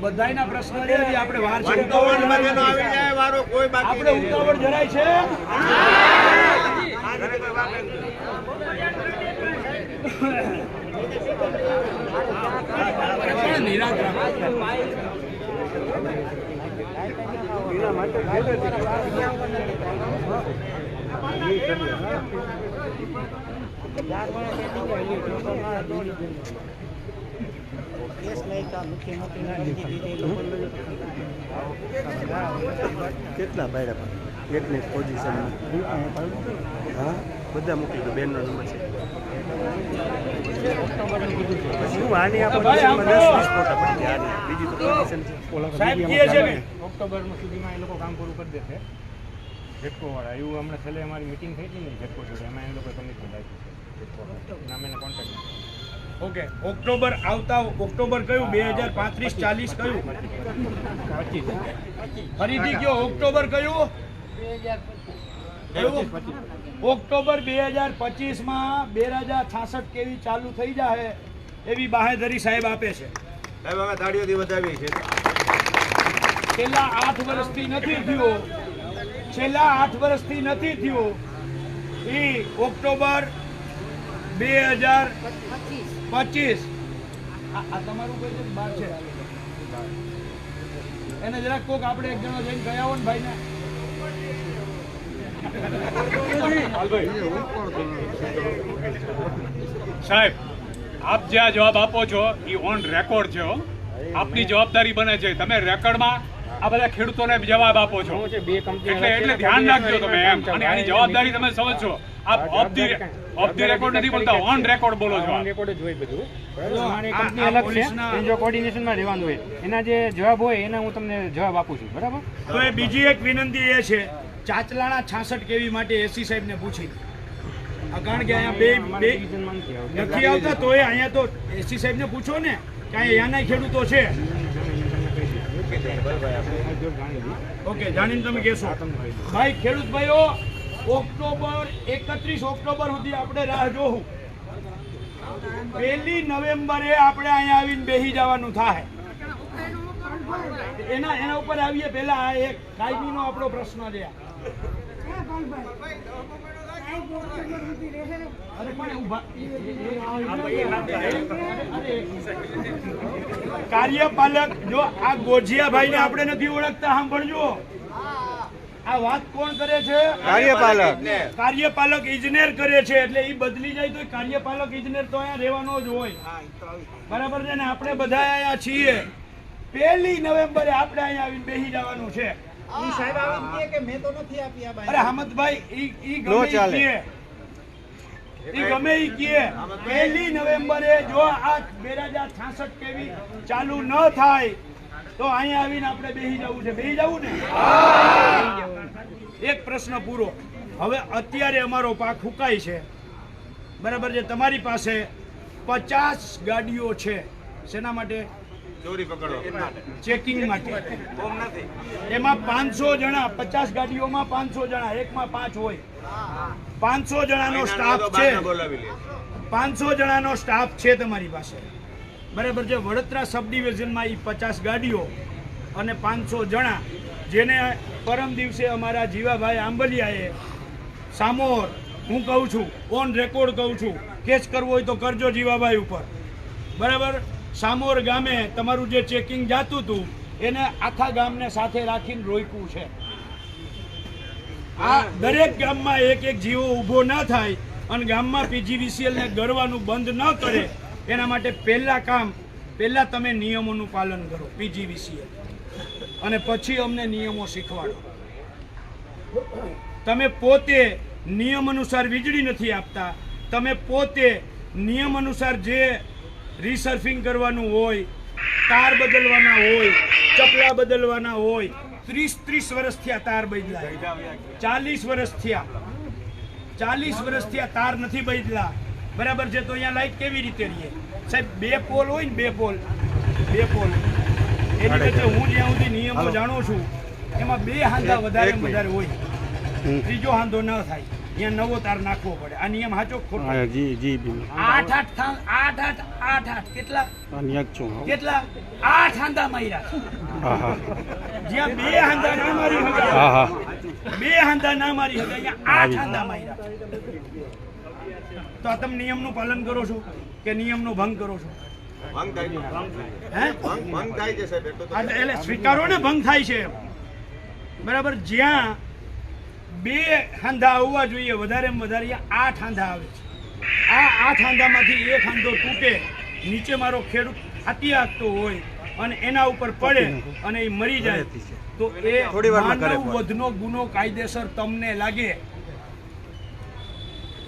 બધાયના પ્રશ્ન છે, આપણે વાર છે. આવી જાય વારો કોઈ બાકી આપણે ઉતાવળ જરાય છે. કેટલા ભાઈ એકની પોઝિશન હા બધા મૂકી દો બેનનો નંબર છે પછી હું આની આ પોઝિશનમાં 10-20 ફોટા પડી ગયા બીજી તો પોઝિશન છે સાહેબ કહે છે ને ઓક્ટોબર સુધીમાં એ લોકો કામ પૂરું કરી દેશે જેટકો વાળા એવું હમણાં છેલ્લે અમારી મિટિંગ થઈ હતી ને જેટકો જોડે એમાં એ લોકો કમિટમેન્ટ આપ્યું છે નામ એને કોન્ટેક્ટ ઓકે ઓક્ટોબર આવતા ઓક્ટોબર કયું 2035-40 કયું ફરીથી કયો ઓક્ટોબર કયું ઓક્ટોબર 2025 માં 2066 કેવી ચાલુ થઈ જાય એવી બાહેધરી સાહેબ આપે છે. સાહેબ અમે તાળીઓથી વધાવી છે. છેલ્લા 8 વર્ષથી નથી થયું એ ઓક્ટોબર 2025 આ તમારું કોઈ છે બાર છે એને જરાક કોક આપણે એક જણો જઈને ગયા હો ને ભાઈને સાહેબ આપ જે આ જવાબ આપો છો એ ઓન રેકોર્ડ છે આપની જવાબદારી બને છે તમે રેકોર્ડમાં આ બધા ખેડૂતોને જવાબ આપો છો એટલે ધ્યાન રાખજો તમે એમ અને આની જવાબદારી તમે સમજો આપ ઓફ ધી રેકોર્ડ નથી બોલતા ઓન રેકોર્ડ બોલો છો રેકોર્ડ જ હોય બધું મારી કંપની અલગ છે એ જો કોર્ડિનેશનમાં રહેવાનું હોય એના જે જવાબ હોય એના હું તમને જવાબ આપું છું બરાબર. તો એ બીજી એક વિનંતી એ છે ચાચલાણા 66 કેવી માટે એસી સાહેબ ને પૂછી કારણ કે અહીંયા બે નથી આવતા તો એ અહીંયા તો એસી સાહેબ ને પૂછો ને કે અહીંયાના ખેડૂતો છે. ઓકે જાણીને તમે કહેશો ભાઈ ખેડૂત ભાઈઓ ઓક્ટોબર 31 ઓક્ટોબર સુધી આપણે રાહ જોવું 1 નવેમ્બરે આપણે અહીંયા આવીને બેસી જવાનું થાય એના ઉપર આવીએ પહેલા આ એક કાયમીનો આપણો પ્રશ્ન છે કાર્યપાલક જો આ ગોજિયાભાઈ ને આપણે નથી ઓળખતા સાંભળજો આ વાત કોણ કરે છે કાર્યપાલક ઇજનેર કરે છે એટલે એ બદલી જાય તો કાર્યપાલક ઇજનેર તો અહીંયા રહેવાનો જ હોય બરાબર છે ને આપણે બધા અહીંયા છીએ 1 નવેમ્બરે આપણે અહીંયા આવીને બેસી જવાનું છે. સાહેબ આવીને કે મેં તો નથી આપી આ અરે હમદભાઈ ઈ ગમે ઈ કહે 1 નવેમ્બરે જો આ 2066 કેવી ચાલુ ન થાય તો અહીંયા આવીને આપણે બેસી જવું ને એક પ્રશ્ન પૂરો. હવે અત્યારે અમારો પાક ફૂંકાય છે બરાબર છે તમારી પાસે 50 ગાડીઓ છે શેના માટે ચોરી પકડો ચેકિંગ માટે એમાં 500 જણા 50 ગાડીઓમાં 500 જણા એકમાં 5 હોય 500 જણાનો સ્ટાફ છે 500 જણાનો સ્ટાફ છે તમારી પાસે બરાબર છે. વડોદરા સબ ડિવિઝનમાં એ 50 ગાડીઓ અને 500 જણા જેને પરમ દિવસે અમારા જીવાભાઈ આંબલિયાએ સામોર હું કહું છું ઓન રેકોર્ડ કહું છું કેસ કરવો હોય તો કરજો જીવાભાઈ ઉપર બરાબર. સામોર ગામે તમારું જે ચેકિંગ જાતું હતું એને આખા ગામને સાથે રાખીને રોક્યું છે. આ દરેક ગામમાં એક જીવો ઊભો ના થાય અને ગામમાં PGVCL ને ગરવાનું બંધ ન કરે એના માટે પહેલા તમે નિયમોનું પાલન કરો PGVCL અને પછી અમને નિયમો શીખવાડો. તમે પોતે નિયમ અનુસાર વીજળી નથી આપતા તમે પોતે નિયમ અનુસાર જે રીસર્ફિંગ કરવાનું હોય તાર બદલવાના હોય ચપલા બદલવાના હોય 30 વર્ષ થયા તાર બદલાય 40 વર્ષ થયા તાર નથી બદલા બરાબર છે. તો અહીંયા લાઈટ કેવી રીતે રહીએ સાહેબ 2 પોલ હોય ને 2 પોલ એની વચ્ચે હું જ્યાં સુધી નિયમો જાણું છું એમાં 2 હાંધા વધારે હોય ત્રીજો હાંધો ન થાય અહીંયા નવો તાર નાખવો પડે. આ નિયમ સાચો ખોટો? 8 કેટલા 8 હાંધા માર્યા જ્યાં 2 હાંધા ના મારી 2 હાંધા ના મારી શકે, અહીંયા 8 હાંધા માર્યા. તો આ તમે નિયમનું પાલન કરો છો કે નિયમનો ભંગ કરો છો? ભંગ થાય છે. હે? ભંગ થાય છે સાહેબ, એટલું તો એટલે સ્વીકારો ને ભંગ થાય છે બરાબર. જ્યાં 2 હાંધા આવવા જોઈએ વધારેમાં વધારે 8 હાંધા આવે છે. આ 8 હાંધામાંથી 1 હાંધો તૂટે, નીચે મારો ખેડૂત હાથી હાંકતો હોય અને એના ઉપર પડે અને એ મરી જાય તો એ માનવ વધનો ગુનો કાયદેસર તમને લાગે.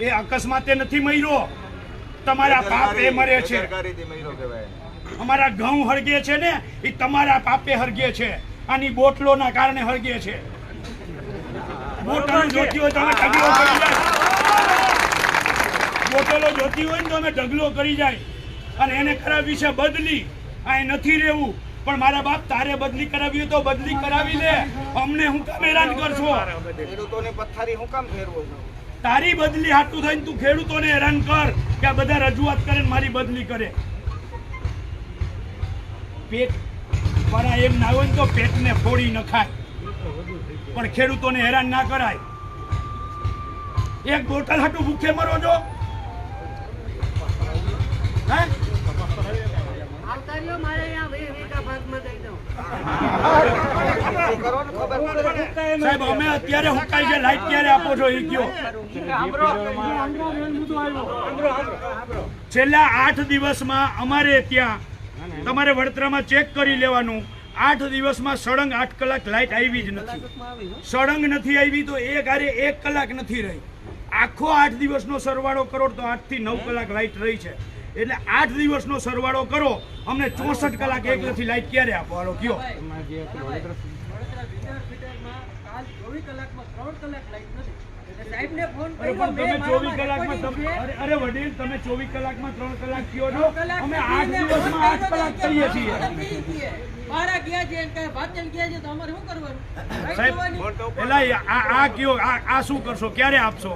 એ અકસ્માતે નથી મર્યો, તમારા પાપે મરે છે. સરકારીથી મહિનો કહેવાય. અમારા ઘઉં હળગે છે ને એ તમારા પાપે હળગે છે, આની બોટલોના કારણે હળગે છે. બોટલો જોતી હોય તો અમે ઢગલો કરી જાય, બોટલો જોતી હોય ને તો અમે ઢગલો કરી જાય અને એને કરાવી છે બદલી. આ નથી રહેવું, પણ મારા બાપ તારે બદલી કરાવી હોય તો બદલી કરાવી લે, અમને હું કામ હેરાન કરશો? ખેડૂતોને પથ્થારી હું કામ ફેરવો છો? તારી બદલી હાટું થઈને તું ખેડૂતોને હેરાન કર કે આ બધા રજૂઆત કરે ને મારી બદલી કરે. પેટ વાળા એમ ના હોય ને તો પેટને ફોડી નખાય, પણ ખેડૂતોને હેરાન ના કરાય. એક બોટલ હાટું ભૂખે મરો છો? હે? સાહેબ અમે અત્યારે હુકાઈ છે, લાઈટ ક્યારે આપો છો એ કયો? છેલ્લા 8 દિવસમાં અમારે ત્યાં તમારે વડોદરામાં ચેક કરી લેવાનું, 8 દિવસમાં સળંગ 8 કલાક લાઈટ આવી જ નથી. સળંગ નથી આવી તો એક હારે 1 કલાક નથી રહી. આખો 8 દિવસનો સરવાળો કરો તો 8 થી 9 કલાક લાઈટ રહી છે. એટલે 8 દિવસનો સરવાળો કરો, અમને 64 કલાક એકલાથી લાઈટ ક્યારે આપો? હાલો કયો. અરે વડીલ, તમે 24 કલાકમાં 3 કલાક કયો છો, અમે 8 દિવસમાં 8 કલાક કરીએ છીએ. સાહેબ પેલા આ કયો, આ શું કરશો, ક્યારે આપશો?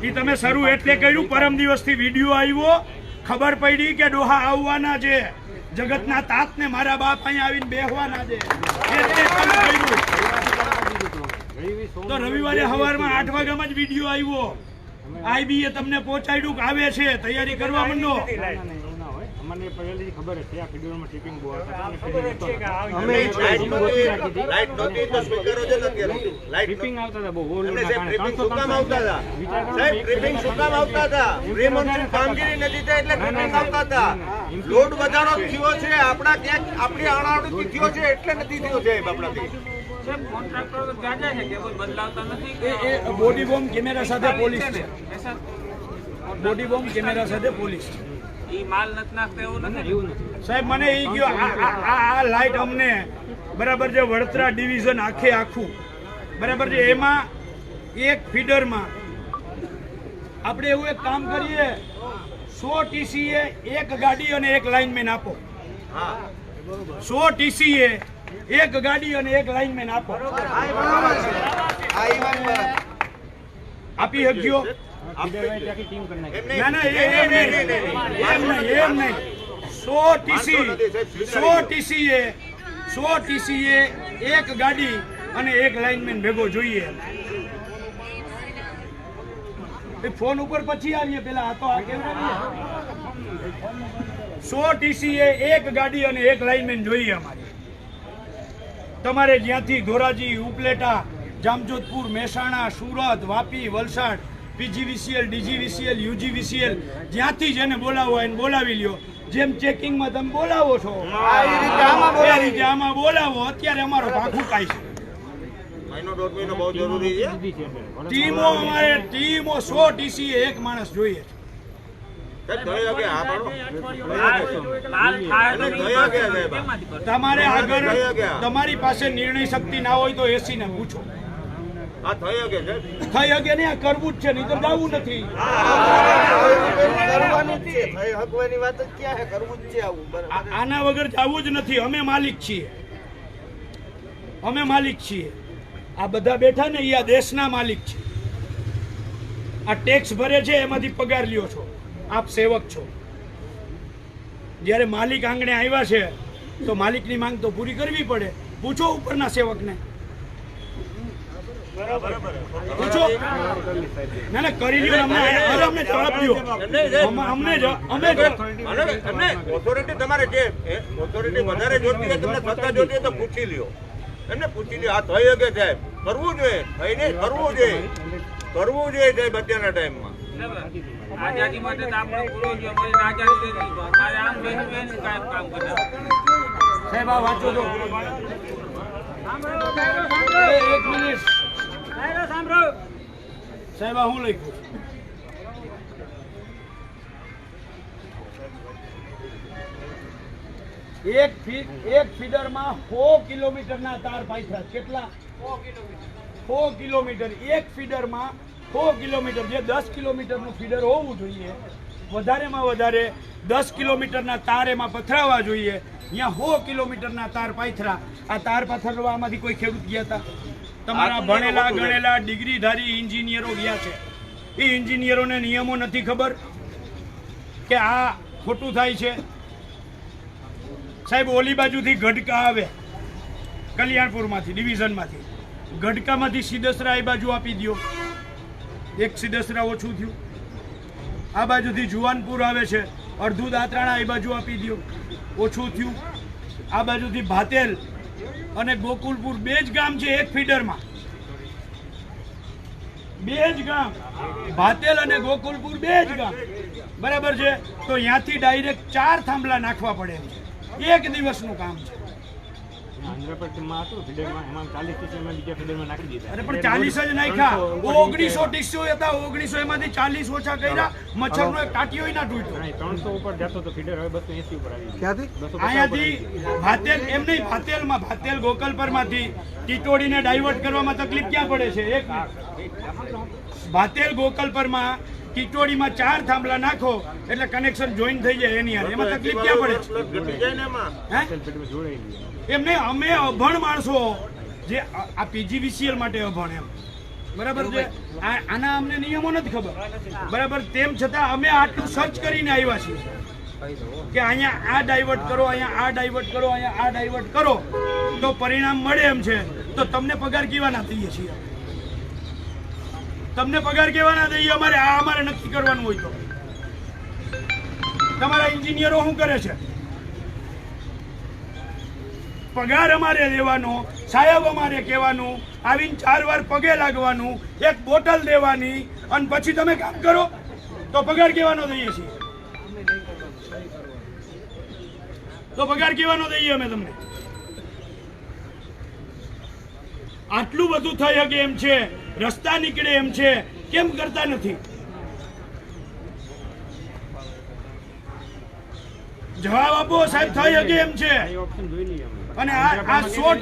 એ તમે શરૂ એટલે કર્યું, પરમ દિવસથી વિડીયો આવ્યો, ખબર પડી કે ડોહા આવવાના છે, જગતના તાત ને મારા બાપ અહીંયા આવીને બેહવાના છે, એટલે તમે કર્યું. તો રવિવારે સવારમાં 8 વાગ્યામાં જ વિડીયો આવ્યો, આઈબીએ તમને પહોંચાડ્યું કે આવે છે, તૈયારી કરવા માંડો. અમને પહેલેથી ખબર છે આ ફીડરમાં ટિપિંગ બહુ લાઈટ નહોતી તો સ્પીકરો જ નથી. લાઈટ ટિપિંગ આવતા હતા બહુ ટ્રિપિંગ શું કામ આવતા હતા? સાહેબ ટ્રિપિંગ શું કામ આવતા હતા? પ્રી મોન્સૂન કામગીરી નથી થઈ એટલે ટ્રિપિંગ આવતા હતા. લોડ વધારો થયો છે, આપણા ક્યાંક આપણી અણાવડી થયો છે એટલે નથી થયો છે આપણાથી. બોડી બોમ્બ કેમેરા સાથે પોલીસ છે, બોડી બોમ્બ કેમેરા સાથે પોલીસ છે. સાહેબ મને એ ગયો આ લાઈટ અમને બરાબર છે, વડોદરા ડિવિઝન આખું બરાબર છે, એમાં એક ફીડરમાં આપણે એવું એક કામ કરીએ, 100 TCA એક ગાડી અને એક લાઇનમેન આપો. 100 TCA એક ગાડી અને એક લાઇનમેન આપો. આપી શકજો? ના ના એમ નહીં. 100 TCA એક ગાડી અને એક લાઇનમેન ભેગો જોઈએ. ફોન ઉપર પછી આવીએ, પેલા આ તો આ કેમેરા. 100 TCA એક ગાડી અને એક લાઇનમેન જોઈએ અમારે. તમારે જ્યાંથી Dhoraji, Upleta, Jamjodhpur, Mehsana, Surat, Vapi, Valsad, PGVCL, DGVCL, UGVCL જ્યાંથી જેને બોલાવો એને બોલાવી લ્યો. જેમ ચેકિંગમાં તમે બોલાવો છો એ રીતે આમાં બોલાવો. અત્યારે અમારો ભાગ ફૂંકાય છે. મહિનો 1.5 મહિનો બહુ જરૂરી છે. ટીમો અમારે 100 TCA એક માણસ જોઈએ છે. તમારે આગળ તમારી પાસે નિર્ણય શક્તિ ના હોય તો એસી ને પૂછો. થઈ હગે ને, આ કરવું જ છે, નહીં તો જવું નથી. આના વગર જવું જ નથી. અમે માલિક છીએ. આ બધા બેઠા ને એ આ દેશના માલિક છે. આ ટેક્સ ભરે છે, એમાંથી પગાર લ્યો છો, આપ સેવક છો. જ્યારે માલિક આંગણે આવ્યા છે તો માલિકની માંગ તો પૂરી કરવી પડે. પૂછો ઉપરના સેવકને. પૂછો ના ના કરી લ્યો અમને જવાબ દો અમને ઓથોરિટી તમારે જે ઓથોરિટી વધારે જોતી હોય તમને સત્તા જોતી હોય તો પૂછી લ્યો એમને પૂછી લ્યો. આ થઈ શકે સાહેબ, કરવું જોઈએ, થઈને કરવું જોઈએ સાહેબ અત્યારના ટાઈમમાં. આઝાદી માટે તો આપણે પૂરો જો અમારી આઝાદી નથી અમારે આમ બેન કામ કરે સાહેબ આ વાંચો તો એક મિનિટ સાહેબ આ હું લખ્યું એક ફીડરમાં 100 કિલોમીટરના તાર પાથરા. કેટલા? 100 કિલોમીટર. એક ફીડરમાં 100 કિલોમીટર, જે 10 કિલોમીટરનું ફીડર હોવું જોઈએ, વધારેમાં વધારે 10 કિલોમીટરના તાર એમાં પથરાવા જોઈએ. અહીંયા 100 કિલોમીટરના તાર પાથરા. આ તાર પથરાવામાંથી કોઈ ખેડૂત ગયા હતા? તમારા ભણેલા ગણેલા ડિગ્રીધારી એન્જિનિયરો ગયા છે. એ એન્જિનિયરોને નિયમો નથી ખબર કે આ ખોટું થાય છે? સાહેબ ઓલી બાજુથી ગઢકા આવે, કલ્યાણપુરમાંથી ડિવિઝનમાંથી, ગઢકામાંથી સિદ્ધસરા એ બાજુ આપી દો, એક સિદ્ધસરા ઓછું થયું. આ બાજુથી જુવાનપુર આવે છે, અડધું દાંતરાણા એ બાજુ આપી દો, ઓછું થયું. આ બાજુથી ભાતેલ અને ગોકુલપુર 2 જ ગામ છે એક ફીડરમાં, 2 જ ગામ, ભાતેલ અને ગોકુલપુર 2 જ ગામ, બરાબર છે. તો અહીંયાથી ડાયરેક્ટ 4 થાંભલા નાખવા પડે એમ છે. એક દિવસનું કામ છે. આંધ્રપ્રદેશમાં હતું ફીડરમાં, એમાં 40 ટીસીમાં બીજા ફીડરમાં નાખી દીધા. અરે પણ 40 જ નાખ્યા. 1900 ટીસીઓ હતા, 1900 એમાંથી 40 ઓછા કર્યા. મચ્છરનો એક ટાટિયો ના તૂટ્યો. 300 ઉપર જતો તો ફીડર, હવે 280 ઉપર આવી ગયું. અહીંયાથી ભાતેલ, એમ નહીં, ભાતેલમાં, ભાતેલ ગોકલપરમાંથી ટીટોડીને ડાયવર્ટ કરવામાં તકલીફ ક્યાં પડે છે? એક ભાતેલ ગોકલપરમાં ટીટોડીમાં 4 થાંભલા નાખો એટલે કનેક્શન જોઈન થઈ જાય એની હારે. એમાં તકલીફ ક્યાં પડે છે? એમ નહીં, અમે અભણ માણસો જે આ પીજીવીસીએલ માટે અભણ એમ, બરાબર છે. આના અમને નિયમો નથી ખબર, બરાબર. તેમ છતાં અમે આટલું સર્ચ કરીને આવ્યા છીએ કે અહીંયા આ ડાયવર્ટ કરો, અહીંયા આ ડાયવર્ટ કરો, અહીંયા આ ડાયવર્ટ કરો તો પરિણામ મળે એમ છે. તો તમને પગાર કેવાના દઈએ છીએ? તમને પગાર કેવાના દઈએ? અમારે નક્કી કરવાનું હોય તો તમારા એન્જિનિયરો શું કરે છે? પગાર અમારે દેવાનો, સાહેબ અમારે કહેવાનું, આવીને 4 વાર પગે લાગવાનું, એક બોટલ દેવાની, અને પછી તમે કામ કરો તો પગાર કેવાનો દઈએ છીએ? તો પગાર કેવાનો દઈએ અમે તમને? આટલું બધું થઈ શકે એમ છે, રસ્તા નીકળે એમ છે, કેમ કરતા નથી? જવાબ આપો સાહેબ. થઈ શકે એમ છે. ઓપ્શન જોઈ લઈએ અમે. અને આ 100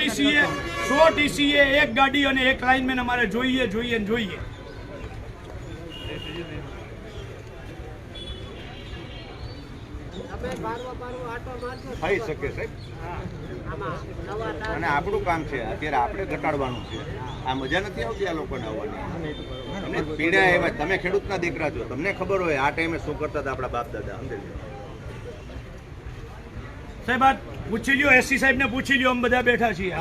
ટીસીએ એક ગાડી અને એક લાઇનમેન અમારે જોઈએ. થઈ શકે સાહેબ, અને આપણું કામ છે અત્યારે આપણે ઘટાડવાનું છે. આ મજા નથી આવતી આ લોકોને આવવાની. તમને પીડા એવા, તમે ખેડૂતના દીકરા છો, તમને ખબર હોય આ ટાઈમે શું કરતા હતા આપણા બાપ દાદા. સમજી લો સાહેબ, આ પૂછી લ્યો, એસસી સાહેબ ને પૂછી લ્યો, અમે બધા બેઠા છીએ.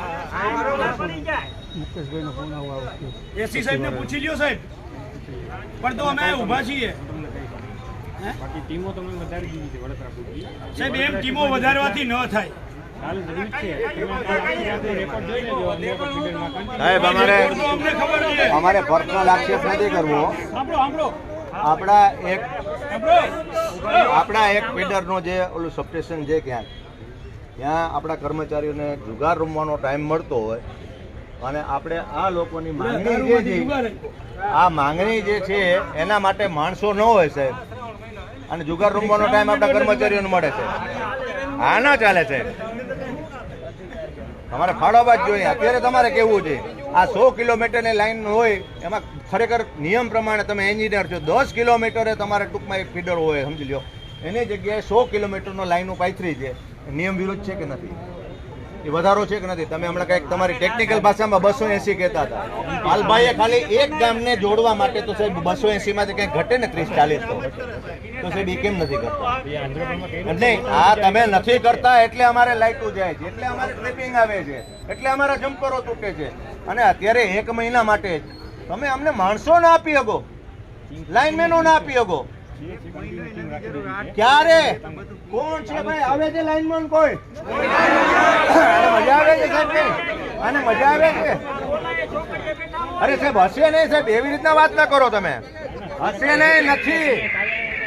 એસસી સાહેબ ને પૂછી લ્યો સાહેબ, પણ તો અમે ઊભા છીએ. બાકી ટીમો તમે વધારી દીધી છે વડોદરા પૂરી. સાહેબ એમ ટીમો વધારવાથી ન થાય. સાહેબ અમારે પર્સનલ આક્ષેપ નથી કરવો. આપણા એક ફીડરનો જે ઓલું સબસ્ટેશન છે ત્યાં આપણા કર્મચારીઓને જુગાર રમવાનો ટાઈમ મળતો હોય અને આપણે આ લોકોની માંગણી જે છે, આ માંગણી જે છે એના માટે માણસો ન હોય સાહેબ, અને જુગાર રમવાનો ટાઈમ આપણા કર્મચારીઓને મળે છે. આ ના ચાલે સાહેબ, તમારે ફાળવવા જ જોઈએ. અત્યારે તમારે કેવું છે, આ 100 કિલોમીટરની લાઈન હોય એમાં ખરેખર નિયમ પ્રમાણે તમે એન્જિનિયર છો, 10 કિલોમીટરે તમારે ટૂંકમાં એક ફીડર હોય, સમજી લો. એની જગ્યાએ 100 કિલોમીટરનો લાઈનો પાથરી છે. નિયમ વિરુદ્ધ છે કે નથી? એ વધારો છે કે નથી? તમે હમણાં કંઈક તમારી ટેકનિકલ ભાષામાં 280 કહેતા હતા. પાલભાઈએ ખાલી એક ગામને જોડવા માટે તો સાહેબ 280 માંથી કંઈક ઘટે ને 30-40 તો સાહેબ એ કેમ નથી કરતા? નહીં, આ તમે નથી કરતા એટલે અમારે લાઈટો જાય છે, એટલે અમારે ટ્રેપિંગ આવે છે, એટલે અમારા જમ્પરો તૂટે છે. અને અત્યારે 1 મહિના માટે તમે અમને માણસો ના આપી શકો, લાઇનમેનો ના આપી શકો. ક્યારે કોણ છે ભાઈ? આવે છે લાઇનમેન કોઈ? મજા આવે છે સાહેબ? આને મજા આવે છે? અરે સાહેબ હશે નહીં સાહેબ, એવી રીતના વાત ના કરો તમે. હશે નહીં, નથી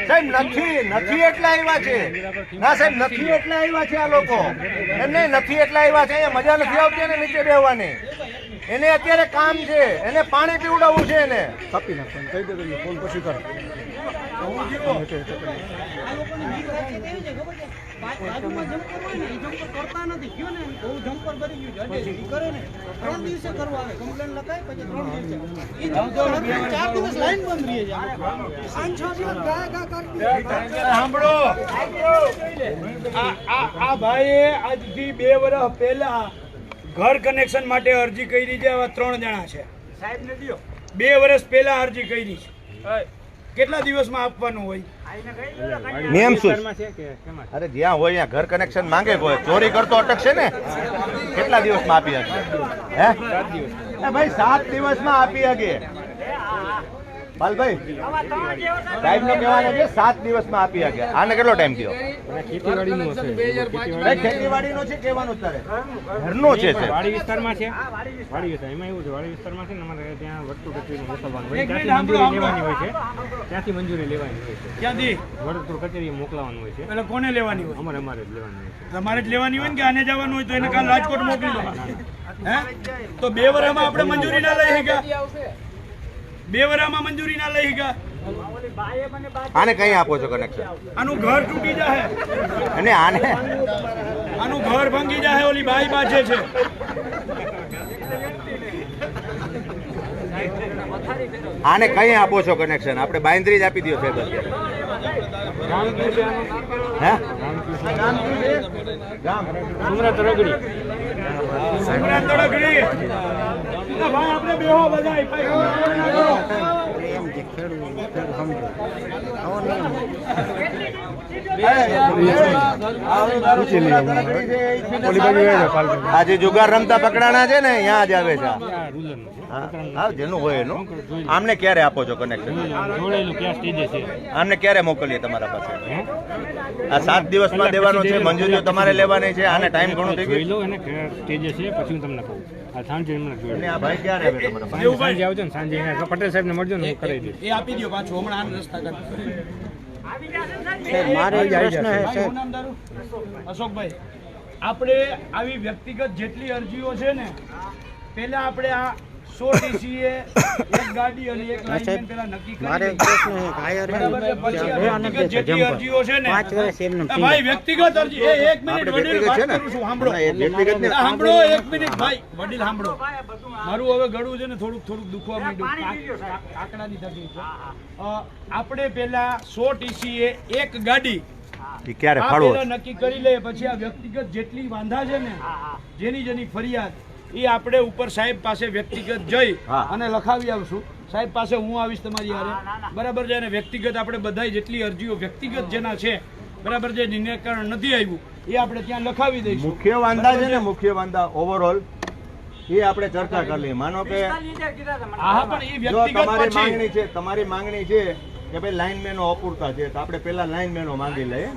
સાહેબ, નથી એટલે આવ્યા છે. ના સાહેબ, નથી એટલે આવ્યા છે આ લોકો. એમ નહીં, નથી એટલે આવ્યા છે. અહીંયા મજા નથી આવતી એને નીચે બેહવાની. એને અત્યારે કામ છે, એને પાણી પીવડાવવું છે. એને કાપી નાખવાનું કહી દે ફોન પછી કર. બાજુમાં જમ્પર હોય ને, એ જમ્પર કરતા નથી. ગયો ને બહુ જમ્પર કરી ગયું છે, એ કરે ને 3 દિવસે કરવા આવે, કમ્પ્લેન લખાય પછી 3 દિવસે. એ જમ્પર 4 દિવસ લાઈન બંધ રહી છે. 5-6 દિવસ ગા કરતી. સાંભળો, આ ભાઈએ આજથી 2 વર્ષ પહેલા ઘર કનેક્શન માટે અરજી કરી છે. આવા 3 જણા છે સાહેબ ને દિયો. 2 વર્ષ પહેલા અરજી કરી છે. કેટલા દિવસમાં આપવાનું હોય? નિયમ શું? અરે જ્યાં હોય ત્યાં ઘર કનેક્શન માંગે કોઈ, ચોરી કરતો અટકશે ને? કેટલા દિવસમાં આપી હકે? હે ભાઈ 7 દિવસમાં આપી હકે. બાલભાઈ સાહેબ નો કહેવાનું છે 7 દિવસમાં આપી હકે. આને કેટલો ટાઈમ થયો? ખેતીવાડીનું હશે. ખેતીવાડીનો છે કહેવાનું તારે? ઘરનો છે સાહેબ. વાડી વિસ્તારમાં છે. વાડી વિસ્તાર એમાં એવું છે, વાડી વિસ્તારમાં છે ને અમારે ત્યાં વસ્તુ કચેરી મોકલવાનું હોય, ત્યાંથી મંજૂરી લેવાની હોય છે. ત્યાંથી મંજૂરી લેવાની હોય છે. ક્યાંથી વડોદરા કચેરી મોકલવાનું હોય છે. એટલે કોને લેવાની હોય? અમારે જ લેવાની હોય છે. તમારે જ લેવાની હોય ને કે આને જવાનું હોય તો એને કાલ રાજકોટ મોકલી દો. હે તો 2 વર્ષમાં આપણે મંજૂરી ના લઈ ગયા. 2 વર્ષમાં મંજૂરી ના લઈ ગયા. આને કઈ આપો છો કનેક્શન? આનું ઘર તૂટી જાય અને આને આનું ઘર ભાંગી જાય. ઓલી બાઈ બાજે છે. આને કઈ આપો છો કનેક્શન? આપણે બાંધરી જ આપી દો સાહેબ અત્યારે. હે ગામ સુમરા તરગડી. સુમરા તરગડી. ભાઈ આપણે બેહો બધાય. આજે જુગાર રમતા પકડાણા છે ને, અહીંયા જ આવે છે. હા, જેનું હોય એનું. આમને ક્યારે આપો છો કનેક્શન? આમને ક્યારે મોકલીએ તમારા પાસે? આ 7 દિવસમાં દેવાનો છે, મંજૂરીઓ તમારે લેવાની છે. આને ટાઈમ ઘણો થઈ ગયો. સ્ટેજે છે પછી હું તમને કહું. આ સાંજે એમને જોઈ. આ ભાઈ ક્યારે આવે તમારા પાસે? સાંજે આવજો ને, સાંજે પટેલ સાહેબ ને મળજો ને, હું કરી દઈશ. એ આપી દો પાછું હમણાં આ રસ્તા કર. મારે પ્રશ્ન છે અશોકભાઈ, આપણે આવી વ્યક્તિગત જેટલી અરજીઓ છે ને, પહેલા આપણે આ 100 ટીસીએ એક ગાડી અને એક લાઇનમેન પેલા નક્કી કરી. મારે પ્રશ્ન છે હાયર વ્યક્તિગત જેટલી અરજીઓ છે ને, ભાઈ વ્યક્તિગત અરજી એ 1 મિનિટ વડીલ વાત કરું છું, સાંભળો. સાંભળો 1 મિનિટ ભાઈ વડીલ સાંભળો. મારું હવે ગળું છે ને થોડુંક દુખવા માંડ્યું, આંકડાની તકલીફ છે. આપણે પેલા 100 ટીસીએ એક ગાડી ક્યારે ફાળવો નક્કી કરી લે. પછી આ વ્યક્તિગત જેટલી વાંધા છે ને, જેની ફરિયાદ, એ આપણે ઉપર સાહેબ પાસે વ્યક્તિગત જઈ અને લખાવી આવશું. સાહેબ પાસે હું આવીશ તમારી હારે, બરાબર છે? અને વ્યક્તિગત આપણે બધા જેટલી અરજીઓ વ્યક્તિગત જેના છે, બરાબર છે, નિરાકરણ નથી આવ્યું, એ આપણે ત્યાં લખાવી દઈશું. મુખ્ય વાંધા છે ને, મુખ્ય વાંધા ઓવરઓલ એ આપણે ચર્ચા કરી લઈએ. માનો કે તમારી માંગણી છે, તમારી માંગણી છે કે ભાઈ લાઇનમેનો અપૂરતા છે, તો આપણે પેલા લાઇનમેનો માંગી લઈએ.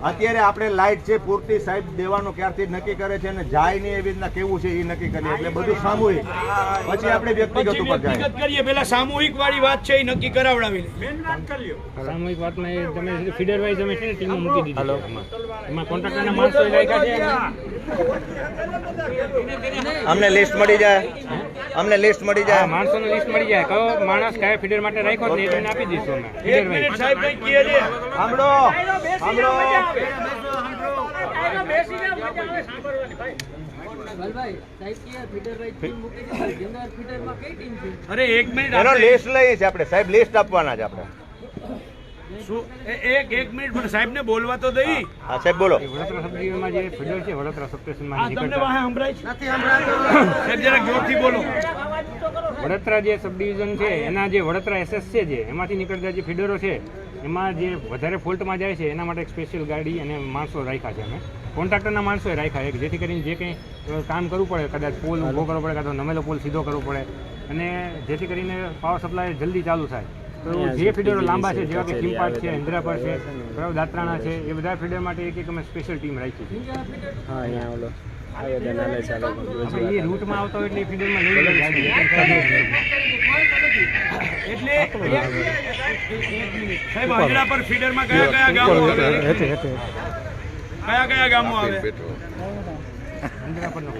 અત્યારે આપણે લાઇટ છે પૂરતી સાહેબ દેવાનું ક્યારથી નક્કી કરે છે અને જાય નહીં એવી રીતના કેવું છે એ નક્કી કરીએ. એટલે બધું સામૂહિક, પછી આપણે વ્યક્તિગત ઉપર જાય. કરીએ પેલા સામૂહિક વાળી વાત છે એ નક્કી કરાવડાવી સામૂહિક વાતમાં એ તમે ફીડર વાઇઝ અમે છે ને ટીમમાં મૂકી દીધી. એમાં કોન્ટ્રાક્ટરના માણસો રાખ્યા છે. અમને લિસ્ટ મળી જાય, અમને લિસ્ટ મળી જાય, માણસોનું લિસ્ટ મળી જાય. કયો માણસ કયા ફીડર માટે રાખ્યો ને એને આપી દઈશું અમે. એક મિનિટ સાહેબ કઈ કહે છે. સાંભળો સાંભળો અરે 1 મિનિટ એનો લિસ્ટ લઈએ છીએ આપણે સાહેબ, લિસ્ટ આપવાના છે આપણે. શું એક મિનિટ પણ સાહેબને બોલવા તો દઈ. હા સાહેબ બોલો. વડોદરા સબડિવિઝનમાં જે ફીડર છે વડોદરા સબસ્ટેશનમાં તમને નીકળતા વાહે સંભળાય છે? સાહેબ જરાક જોરથી બોલો. વડોદરા જે સબડિવિઝન છે એના જે વડોદરા એસએસ છે જે એમાંથી નીકળતા જે ફીડરો છે એમાં જે વધારે ફોલ્ટમાં જાય છે એના માટે એક સ્પેશિયલ ગાડી અને માણસો રાખ્યા છે અમે કોન્ટ્રાક્ટરના માણસોએ રાખ્યા છે જેથી કરીને જે કંઈ કામ કરવું પડે કદાચ પોલ ઊભો કરવો પડે કાં તો નમેલો પોલ સીધો કરવો પડે અને જેથી કરીને પાવર સપ્લાય જલ્દી ચાલુ થાય. તો જે ફીડરો લાંબા છે જેવા કે ખીમપાટ છે ઇન્દ્રાપર છે બરાબર દાત્રાણા છે એ બધા ફીડર માટે એક અમે સ્પેશિયલ ટીમ રાખી છે. આપણે એ રૂટમાં આવતા હોય એટલે એ ફીડરમાં લઈ લઈએ ગાડી. એટલે સાહેબ હાજરા પર ફીડરમાં કયા ગામો આવે? કયા ગામો આવે? ઇન્દ્રાપરનો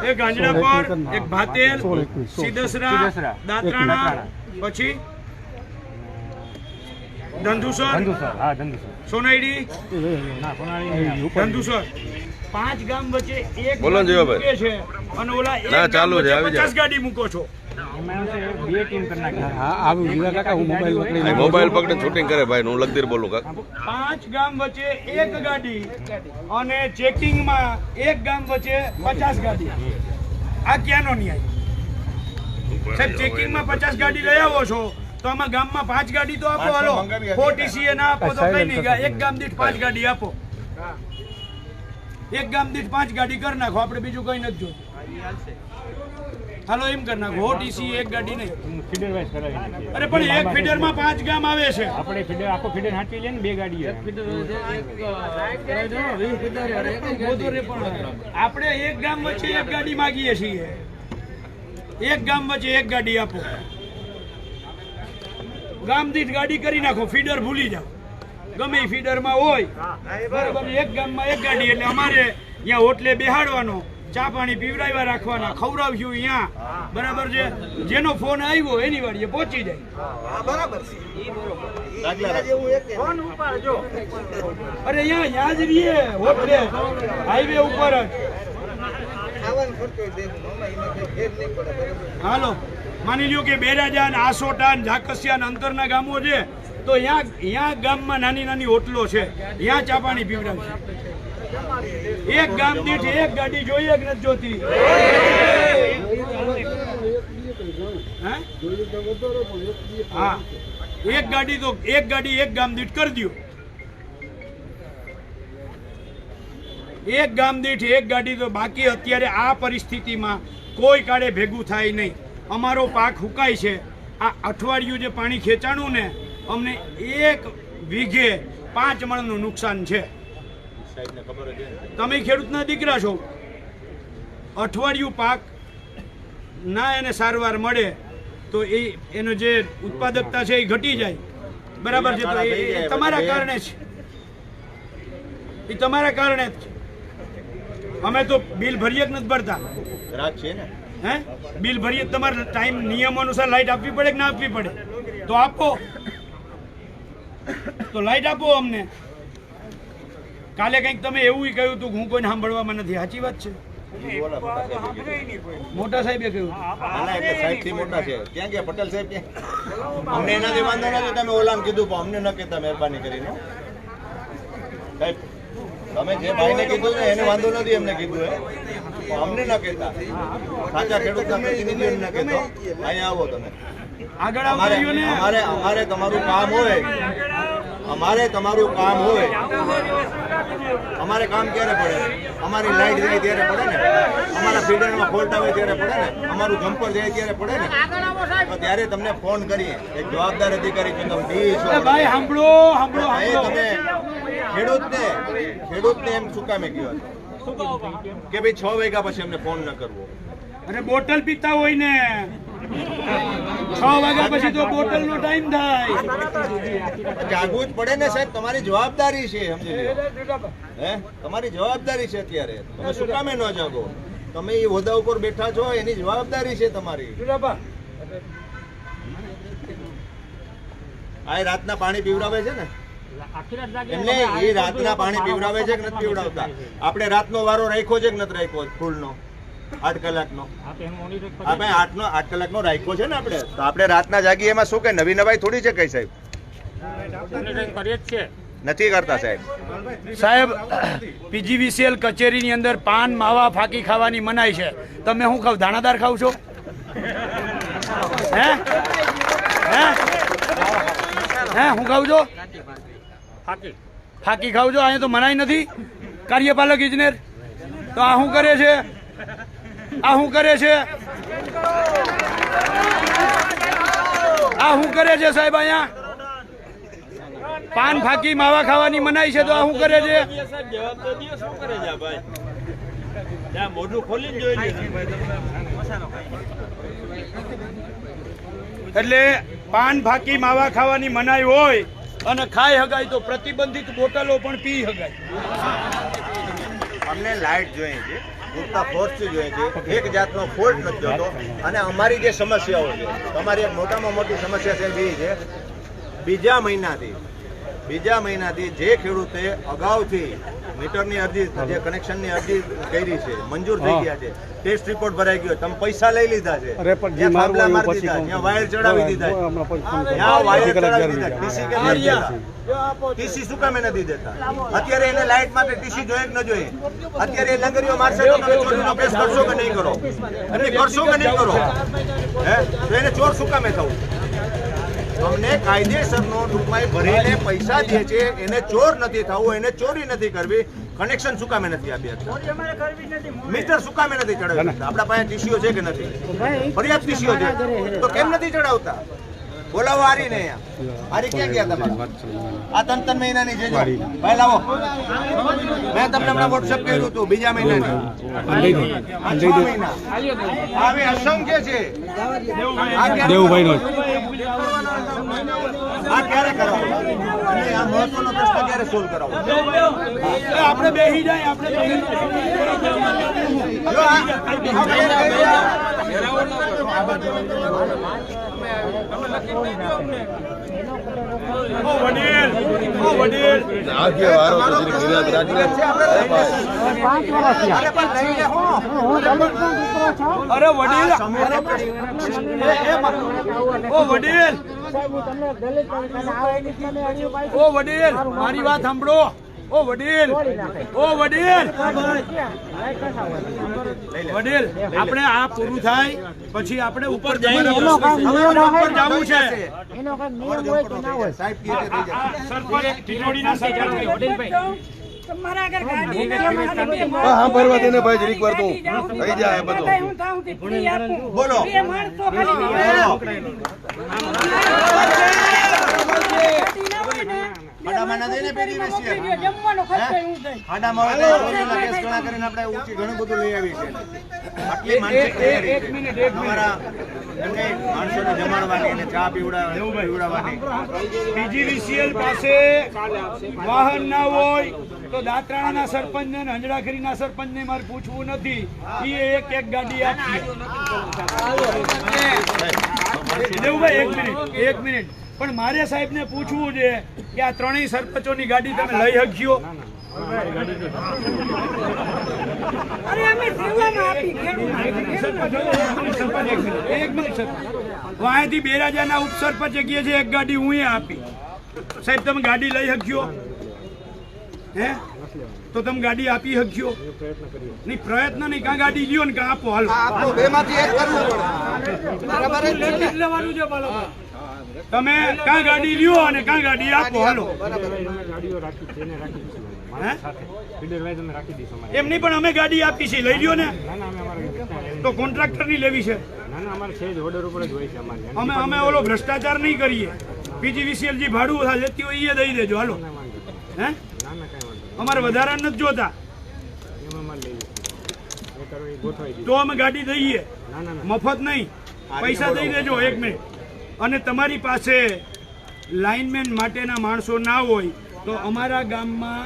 એક ગાંજડાપર, એક ભાતેલ, સીદસરા, દાત્રાણા, પછી ધંધુસર, હા ધંધુસર, સોનાઈડી, ના સોનાળી ધંધુસર. 5 ગામ વચ્ચે એક બોલો ને જીવાભાઈ. મૂકે છે અને ઓલા એક ના, ગામ ચાલુ છે, વચ્ચે આવી જાઓ. 50 ગાડી મૂકો છો. એમાં એવું છે બે ટીમ કરી નાખી. મોબાઈલ પકડીને શૂટિંગ કરે ભાઈ. હું લગદીર બોલું કાકા. 5 ગામ વચ્ચે એક ગાડી અને ચેકિંગમાં એક ગામ વચ્ચે 50 ગાડી. આ ક્યાંનો ન્યાય? સાહેબ ચેકિંગમાં 50 ગાડી લઈ આવો છો તો આમાં ગામમાં 5 ગાડી તો આપો. હાલો 4 TCA ના આપો તો કઈ નહીં, એક ગામ દીઠ 5 ગાડી આપો. એક ગામ દીઠ 5 ગાડી કરી નાખો, આપણે બીજું કઈ નથી જોતું. હાલો એમ કરી નાખો, 4 TCA એક ગાડી નહીં. ફીડર વાઇઝ કરાવી નાખીએ. અરે પણ એક ફીડરમાં 5 ગામ આવે છે. આપણે ફીડર આખો ફીડર હાંચવી લઈએ ને બે ગાડી આપણે એક ગામ વચ્ચે એક ગાડી માંગીએ છીએ. એક ગામ વચ્ચે એક ગાડી આપો. ગામ દીઠ ગાડી કરી નાખો, ફીડર ભૂલી જાઓ. ગમે એ ફીડરમાં હોય બરાબર, એક ગામમાં એક ગાડી. એટલે અમારે અહીંયા હોટલે બેહાડવાનો, ચા પાણી પીવડાવ્યા રાખવાના, ખવડાવ્યું અહીંયા બરાબર છે. જેનો ફોન આવ્યો એની વાડીએ પહોંચી જાય. અરે અહીંયા જ રહીએ હોટલે, હાઈવે ઉપર જ. હાલો માની લ્યો કે બેરાજાન, આસોટાન, ઝાકસિયાન અંતરના ગામો છે તો અહીંયા ગામમાં નાની નાની હોટલો છે, અહીંયા ચા પાણી પીવડાવશે. એક ગામ દીઠ એક ગાડી જોઈએ કે નથી જોતી? હા, એક ગાડી તો એક ગામ દીઠ કરી દો. એક ગામ દીઠ એક ગાડી તો. બાકી અત્યારે આ પરિસ્થિતિમાં કોઈ કાળે ભેગું થાય નહીં. અમારો પાક હુકાય છે. આ અઠવાડિયું જે પાણી ખેંચાણું ને અમને 1 વીઘે 5 મણનું નુકસાન છે. તમે ખેડૂતના દીકરા છો. અઠવાડિયું પાક ના એને સારવાર મળે તો એનો જે ઉત્પાદકતા છે એ ઘટી જાય. બરાબર છે? તો એ તમારા કારણે છે. એ તમારા કારણે જ છે. અમે તો બિલ ભરીએ જ નથી ભરતા. હે, બિલ ભરીએ તમારે ટાઈમ નિયમ અનુસાર લાઈટ આપવી પડે કે ના આપવી પડે? તો આપો, તો લાઈટ આપો અમને. કાલે કંઈક તમે એવું કહ્યું હતું હું કોઈને સાંભળવામાં નથી. સાચી વાત છે? મોટા સાહેબે કહ્યું મોટા છે ક્યાં ગયા? પટેલ સાહેબ ક્યાં? અમને એનાથી વાંધો નથી, તમે ઓલાને કીધું પણ અમને ન કહેતા મહેરબાની કરીને. સાહેબ તમે જે ભાઈને કીધું ને એને વાંધો નથી, એમને કીધું અમને ન કહેતા. સાચા ખેડૂતના પ્રતિનિધિઓને ન કહેતો. અહીંયા આવો તમે. આગળ અમારે તમારું કામ હોય, અમારે તમારું કામ હોય. અમારે કામ ક્યારે પડે? અમારી લાઈટ જાય ત્યારે પડે ને, અમારા ફીડરમાં ફોલ્ટ આવે ત્યારે પડે ને, અમારું જમ્પર જાય ત્યારે પડે ને, તો ત્યારે તમને ફોન કરીએ. એક જવાબદાર અધિકારી છે તમે ભાઈ. સાંભળો તમે ખેડૂતને એમ શું કામે કહ્યું કે ભાઈ 6 વાગ્યા પછી અમને ફોન ન કરવો? અરે બોટલ પીતા હોય ને 6 વાગ્યા પછી તો બોટલ નો ટાઈમ થાય. જાગવું જ પડે ને સાહેબ, તમારી જવાબદારી છે. સમજી લો, હે, તમારી જવાબદારી છે. અત્યારે તમે શું કામે ન જાગો? તમે એ હોદ્દા ઉપર બેઠા છો, એની જવાબદારી છે તમારી. આ રાતના પાણી પીવડાવે છે ને, એમને એ રાતના પાણી પીવડાવે છે કે નથી પીવડાવતા? આપણે રાતનો વારો રાખ્યો છે કે નથી રાખ્યો ફૂલનો? 8 કલાકનો આપણે એનું મોનિટર હા ભાઈ 8 કલાકનો રાખ્યો છે ને આપણે તો આપણે રાતના જાગીએ એમાં શું કે નવી નવાઈ થોડી છે કઈ સાહેબ મોનિટરિંગ કરીએ જ છે. નથી કરતા સાહેબ. સાહેબ પીજીવીસીએલ કચેરીની અંદર પાન માવા ફાકી ખાવાની મનાઈ છે. તમે શું ખાવ દાણાદાર ખાવ છો? હે હે હે શું ખાવ છો? ફાકી ફાકી ખાવ છો? અહીંયા તો મનાઈ નથી. કાર્યપાલક ઇજનેર તો આ શું કરે છે? આ શું કરે છે? આ શું કરે છે સાહેબ? અહીંયા પાન ફાકી માવા ખાવાની મનાઈ છે તો આ શું કરે છે? એટલે પાન ફાકી માવા ખાવાની મનાઈ હોય અને ખાઈ હગાય તો પ્રતિબંધિત બોટલો પણ પી હગાય. અમને લાઇટ જોઈએ છે, પૂરતા ફોર્સ જોઈએ છે, એક જાતનો ફોલ્ટ નથી જોતો. અને અમારી જે સમસ્યાઓ છે, તમારી એક મોટામાં મોટી સમસ્યા છે એ છે બીજા મહિનાથી જે ખેડૂતે અગાઉથી મીટરની અરજી જે કનેક્શનની અરજી કરી છે મંજૂર થઈ ગયા છે, ટેસ્ટ રિપોર્ટ ભરાઈ ગયો, તમે પૈસા લઈ લીધા છે, ત્યાં થાંભલા મારી દીધા, ત્યાં વાયર ચડાવી દીધા, ત્યાં વાયર ચડાવી દીધા, ટીસી કેમ નથી દેતા? ટીસી શું કામે નથી દેતા? અત્યારે એને લાઇટ માટે ટીસી જોઈએ કે ન જોઈએ? અત્યારે એ લંગરીઓ મારશે તો તમે ચોરીનો કેસ કરશો કે નહીં કરો? અને કરશો કે નહીં કરો? હે તો એને ચોર શું કામે થવું? અમને કાયદેસરનો ટૂંકમાં ભરીને પૈસા દે છે, એને ચોર નથી થવું, એને ચોરી નથી કરવી. કનેક્શન શું કામે નથી આપી શકતા? મીટર શું કામે નથી ચડાવી શકતા? આપણા પાસે ટીસીઓ છે કે નથી? ફરિયાદ ટીસીઓ છે તો કેમ નથી ચડાવતા? બોલાવો હારીને. અહીંયા હારી ક્યાં ગયા તમારા? આ 3 મહિનાની છે. ભાઈ લાવો, મેં તમને હમણાં વોટ્સએપ કર્યું હતું બીજા મહિનાની. આ 6 મહિના આવી અસંખ્ય છે. દેવુભાઈનો આ ક્યારે કરાવો? અને આ મહત્વનો પ્રશ્ન ક્યારે સોલ્વ કરાવો? આપણે બેસી જાય. આપણે અરે વડીલ, ઓ વડીલ મારી વાત સાંભળો. ઓ વડીલ, આપણે આ પૂરું થાય પછી આપણે ઉપર જવું છે. સાહેબ સરપંચ ટીટોડીના સરપંચ હા ભરવા દેને ભાઈ જરીક વાર તો થઈ જાય બધું. બોલો. ખાડામાં નથી ને પેલી વેચી ખાડામાં હોય તો ચોરીના કેસ ઘણા કરીને આપણે ઊંચી ઘણું બધું લઈ આવી છે. આટલી માનસિક તૈયારી અમારા માણસોને જમાડવાની અને ચા પીવડાવવાની. પીજીવીસીએલ પાસે વાહન ના હોય તો દાંતરાણાના સરપંચને અને હંજડાખરીના સરપંચને મારે પૂછવું નથી. એ એક ગાડી આપી. દેવુભાઈ એક મિનિટ પણ મારે સાહેબને પૂછવું છે કે આ ત્રણેય સરપંચોની ગાડી તમે લઈ શકશો? એક મિનિટ અહીંયાથી બેરાજાના ઉપસરપંચે કહે છે એક ગાડી હું આપી. સાહેબ તમે ગાડી લઈ શકશો? હે તો તમે ગાડી આપી શકશો? નહીં પ્રયત્ન નહીં, કાં ગાડી લ્યો ને કાં આપો. હાલો લેવાનું છે બોલો. તમે કાં ગાડી લ્યો અને કાં ગાડી આપો. હાલો એમ નહીં પણ અમે ગાડી આપી છે, લઈ લ્યો ને. તો કોન્ટ્રાક્ટર ની લેવી છે? અમે ઓલો ભ્રષ્ટાચાર નહીં કરીએ. પીજીવીસીએલ જે ભાડું લેતી હોય એ દઈ દેજો. હાલો હે અમારે વધારા નથી જોતા તો અમે ગાડી દઈએ, મફત નહીં, પૈસા દઈ દેજો. 1 મિનિટ. અને તમારી પાસે લાઇનમેન માટેના માણસો ના હોય તો અમારા ગામમાં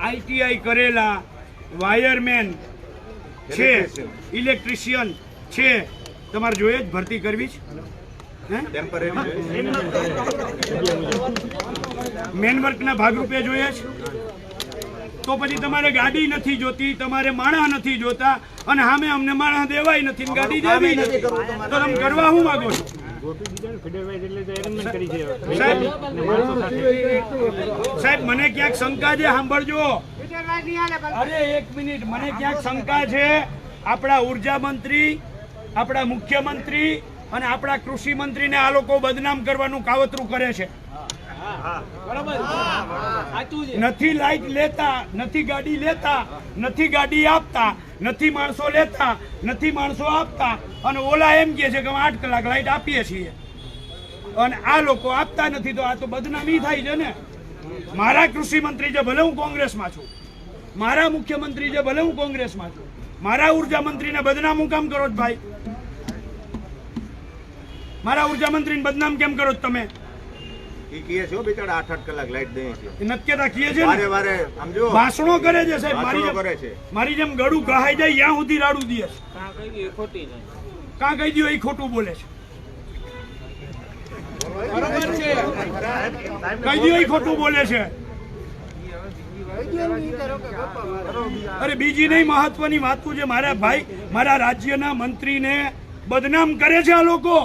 આઈટીઆઈ કરેલા વાયરમેન છે, ઇલેક્ટ્રિશિયન છે. તમારે જોઈએ જ ભરતી કરવી જ. મેન વર્કના ભાગરૂપે જોઈએ છે. તો પછી તમારે ગાડી નથી જોતી, તમારે માણસ નથી જોતા, અને સામે અમને માણસ દેવાય નથી ને ગાડી દેવી નથી, તો તમે કરવા શું માંગો છો? સાહેબ મને ક્યાંક શંકા છે, સાંભળજો. અરે એક મિનિટ, મને ક્યાંક શંકા છે. આપણા ઉર્જા મંત્રી, આપણા મુખ્યમંત્રી અને આપણા કૃષિ મંત્રીને આ લોકો બદનામ કરવાનું કાવતરું કરે છે. નથી લાઈટ લેતા, નથી ગાડી લેતા, નથી ગાડી આપતા, નથી માણસો લેતા, નથી માણસો આપતા, અને ઓલા એમ કહે છે કે અમે 8 કલાક લાઈટ આપીએ છીએ, અને આ લોકો આપતા નથી. તો આ તો બદનામી થાય છે ને. મારા કૃષિ મંત્રી છે, ભલે હું કોંગ્રેસમાં છું, મારા મુખ્યમંત્રી છે, ભલે હું કોંગ્રેસમાં છું, મારા ઉર્જા મંત્રીને બદનામ હું કામ કરો છો ભાઈ? મારા ઉર્જા મંત્રીને બદનામ કેમ કરો છો તમે? ભાષણો કરે છે સાહેબ, મારી જેમ ગળું ગહાઈ જાય ત્યાં સુધી રાડું દે છે. કાં કહી દો એ ખોટું બોલે છે, કહી દો એ ખોટું બોલે છે. અરે બીજી નહીં, મહત્વની વાતો છે. મારા ભાઈ, મારા રાજ્યના મંત્રીને બદનામ કરે છે આ લોકો.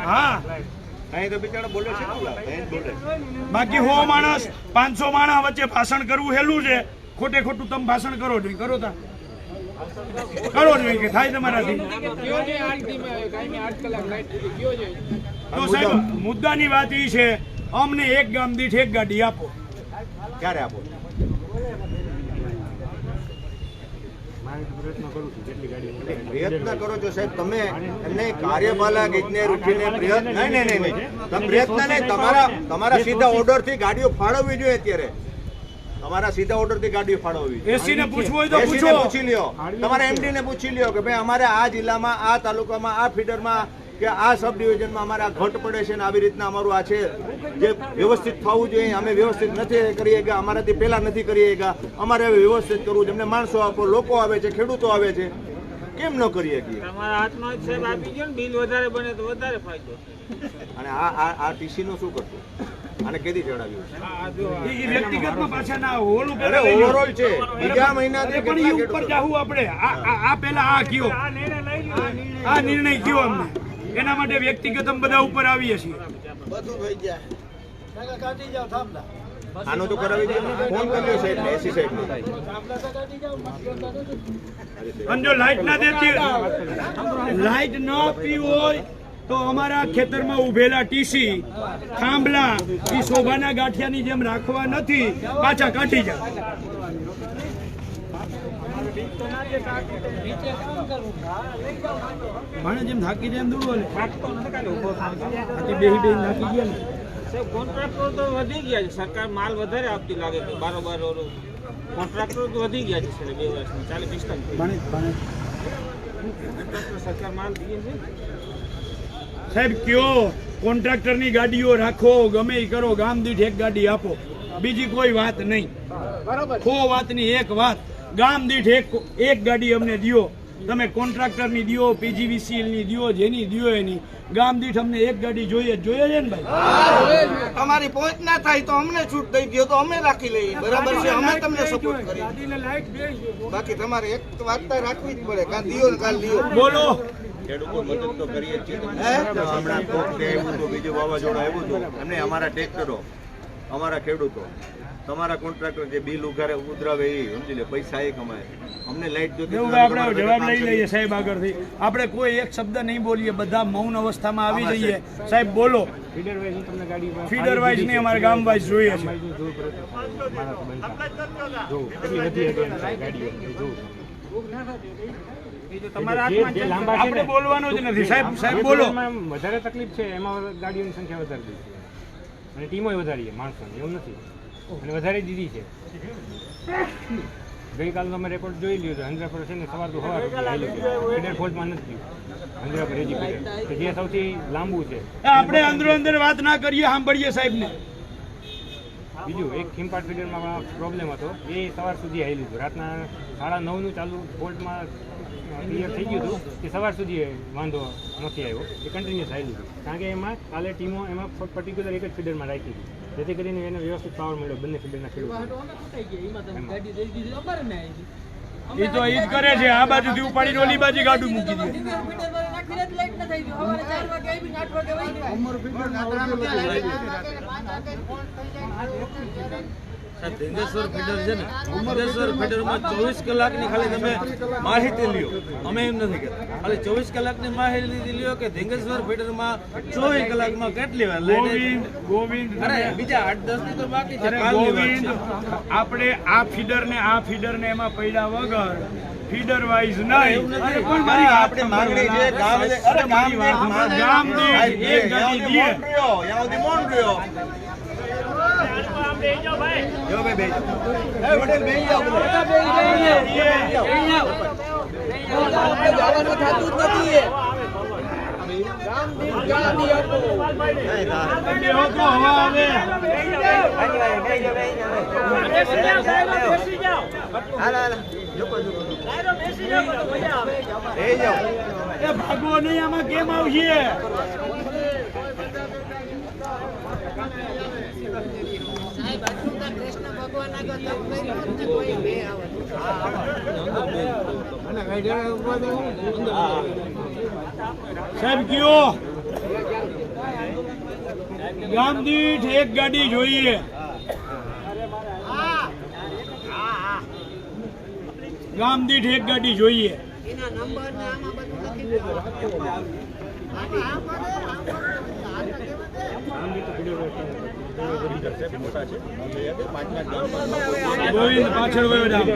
હા, બાકી 100 માણસ 500 માણસ વચ્ચે ભાષણ કરવું હેલું છે. ખોટે ખોટું તમે ભાષણ કરો છો, કરો તા કરો જોઈએ કે થાય તમારાથી. તો સાહેબ મુદ્દાની વાત એ છે, અમને એક ગામ દીઠ એક ગાડી આપો. ક્યારે આપો? પ્રયત્ન કરો છો સાહેબ તમે. એમને કાર્યપાલક ઇજનેર ઉઠીને પ્રયત્ન નહીં, તમે પ્રયત્ન નહીં, તમારા સીધા ઓર્ડર થી ગાડીઓ ફાળવવી જોઈએ. અત્યારે તમારા સીધા ઓર્ડર થી ગાડીઓ ફાળવવી. એસી ને પૂછવું હોય તો પૂછો, પૂછી લ્યો, તમારા એમડી ને પૂછી લ્યો કે ભાઈ અમારે આ જિલ્લામાં, આ તાલુકામાં, આ ફીડરમાં કે આ સબ ડિવિઝનમાં અમારે આ ઘટ પડે છે ને આવી રીતના અમારું આ છે જે વ્યવસ્થિત થવું જોઈએ, અમે વ્યવસ્થિત નથી કરીએ ગયા, અમારાથી પહેલા નથી કરીએ ગયા, અમારે હવે વ્યવસ્થિત કરવું છે. એમને માણસો આપો, લોકો આવે છે, ખેડૂતો આવે છે, કેમ ન કરીએ? તમારા હાથમાં સાહેબ આપી દો ને, બિલ વધારે બને તો વધારે ફાયદો. અને આ ટીસી નું શું કરતું? આને કેદી ચડાવ્યું? વ્યક્તિગતમાં પાછા ના ઓલું ઓવરઓલ છે. બીજા મહિનાથી પણ ઉપર જાવું આપણે. આ પેલા આ કયો, આ નિર્ણય કયો અમને, એના માટે વ્યક્તિગત બધા ઉપર આવીએ છીએ. બધું થઈ જાય. આનો તો કરાવી દે, ફોન કર્યો સાહેબ, એસી સાહેબ. અને જો લાઈટ ના દેતી, લાઈટ ન આપવી હોય તો અમારા ખેતરમાં ઉભેલા ટીસી થાંભલા એ શોભાના ગાંઠિયાની જેમ રાખવા નથી, પાછા કાઢી જાય. માણે જેમ થાકી જાય એમ દોડવો ને, બેહી થાકી ગયા ને. કોન્ટ્રાક્ટર તો વધી ગયા છે, સરકાર માલ વધારે આપતી લાગે છે. બારોબાર કોન્ટ્રાક્ટર તો વધી ગયા છે 2 વર્ષમાં 40-45. સરકાર માલ દીએ છે સાહેબ. કયો કોન્ટ્રાક્ટરની ગાડીઓ રાખો, ગમે એ કરો, ગામ દીઠ એક ગાડી આપો, બીજી કોઈ વાત નહીં. ખો વાતની એક વાત, ગામ દીઠ એક ગાડી અમને દિયો. તમે કોન્ટ્રાક્ટરની દિયો, PGVCL ની દિયો, જેની દિયો એની, ગામ દીઠ અમને એક ગાડી જોઈએ છે ને ભાઈ. તમારી પહોંચ ના થાય તો અમને છૂટ દઈ દો તો અમે રાખી લઈએ, બરાબર છે? અમે તમને સપોર્ટ કરીએ. બાકી તમારે એક વાત રાખવી જ પડે, કાં દિયો ને કાલ દિયો. બોલો. ખેડૂતો મદદ તો કરીએ જ છીએ. હમણાં આવ્યું હતું, બીજું વાવાઝોડું આવ્યું હતું, એમને અમારા ટ્રેક્ટરો, અમારા ખેડૂતો, તમારા કોન્ટ્રાક્ટર જે બિલ ઉઘરાવે એ સમજી લે, પૈસા એ કમાય. અમને લાઈટ જોતી, આપણે જવાબ લઈ લઈએ સાહેબ આગળથી. આપણે કોઈ એક શબ્દ નહીં બોલીએ, બધા મૌન અવસ્થામાં આવી જઈએ. સાહેબ બોલો. ફીડર વાઇઝ નહીં, અમારે ગામ વાઇઝ જોઈએ છે. આપણે બોલવાનું જ નથી સાહેબ. સાહેબ બોલો. વધારે તકલીફ છે એમાં ગાડીઓની સંખ્યા વધારી દીધી અને ટીમો વધારીએ માણસોની, એવું નથી, અને વધારે દીધી છે. ગઈકાલનો અમે રેકોર્ડ જોઈ લીધો, હંદ્રા પર છે ને સવાર તો ફીડર ફોલ્ટમાં નથી ગયું, હંદ્રા પર એજ્યુકેટેડ કે જે સૌથી લાંબુ છે. આપણે અંદરો અંદર વાત ના કરીએ, સાંભળીએ સાહેબ ને. બીજું એક ખીમપાટ ફીડરમાં પ્રોબ્લેમ હતો, એ સવાર સુધી આવેલું હતું. રાતના 9:30નું ચાલુ ફોલ્ટમાં ક્લિયર થઈ ગયું હતું કે સવાર સુધી વાંધો નથી આવ્યો, એ કન્ટિન્યુઅસ આવેલું હતું. કારણ કે એમાં કાલે ટીમો એમાં પર્ટિક્યુલર એક જ ફીડરમાં રાખી હતી, જેથી કરીને એને વ્યવસ્થિત પાવર મળ્યો બંને ફીડરના ખેડૂતો. એ તો ઈ જ કરે છે, આ બાજુથી ઉપાડીને ઓલી બાજુ ગાડું મૂકી દે. ધીંગેશ્વર ફીડર છે ને, ધીંગેશ્વર ફીડરમાં 24 કલાકની ખાલી તમે માહિતી લ્યો. અમે એમ નથી કહેતા, ખાલી 24 કલાકની માહિતી લ્યો કે ધીંગેશ્વર ફીડરમાં 24 કલાકમાં કેટલી વાર ગોવિંદ અરે બીજા 8-10 ની તો બાકી છે. ગોવિંદ, આપણે આ ફીડર ને એમાં પૈડા વગર ફીડર વાઇઝ નહીં, આપણી માંગણી છે ગામ દીઠ એક ગાડી દીએ. જવાનું થતું જ નથી. ભાગવો નહીં, આમાં કેમ આવશે? સાહેબ કયો ગામ દીઠ એક ગાડી જોઈએ. ગામ દીઠ એક ગાડી જોઈએ. ગોવિંદ પાછળ વયો જાવ.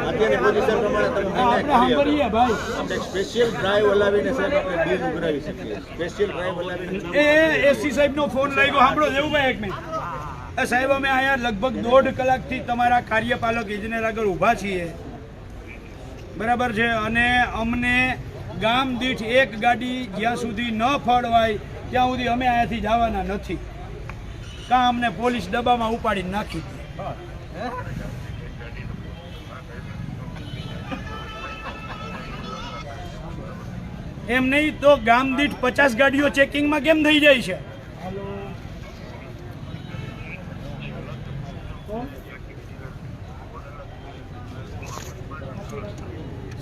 અત્યારની પોઝિશન પ્રમાણે તમે સાંભળીએ ભાઈ, આપણે સ્પેશિયલ ડ્રાઈવ હલાવીને સાહેબ આપણે બિલ ઉઘરાવી શકીએ. સ્પેશિયલ ડ્રાઈવ હલાવીને એસી સાહેબ નો ફોન લાગ્યો. સાંભળો દેવુભાઈ એક મિનિટ. સાહેબ અમે અહીંયા લગભગ 1.5 કલાકથી તમારા કાર્યપાલક ઇજનેર આગળ ઊભા છીએ, બરાબર છે, અને અમને ગામ દીઠ એક ગાડી જ્યાં સુધી ન ફળવાય ત્યાં સુધી અમે અહીંયાથી જવાના નથી. કાં અમને પોલીસ ડબ્બામાં ઉપાડીને નાખી દે. એમ નહીં તો ગામ દીઠ 50 ગાડીઓ ચેકિંગમાં કેમ થઈ જાય છે?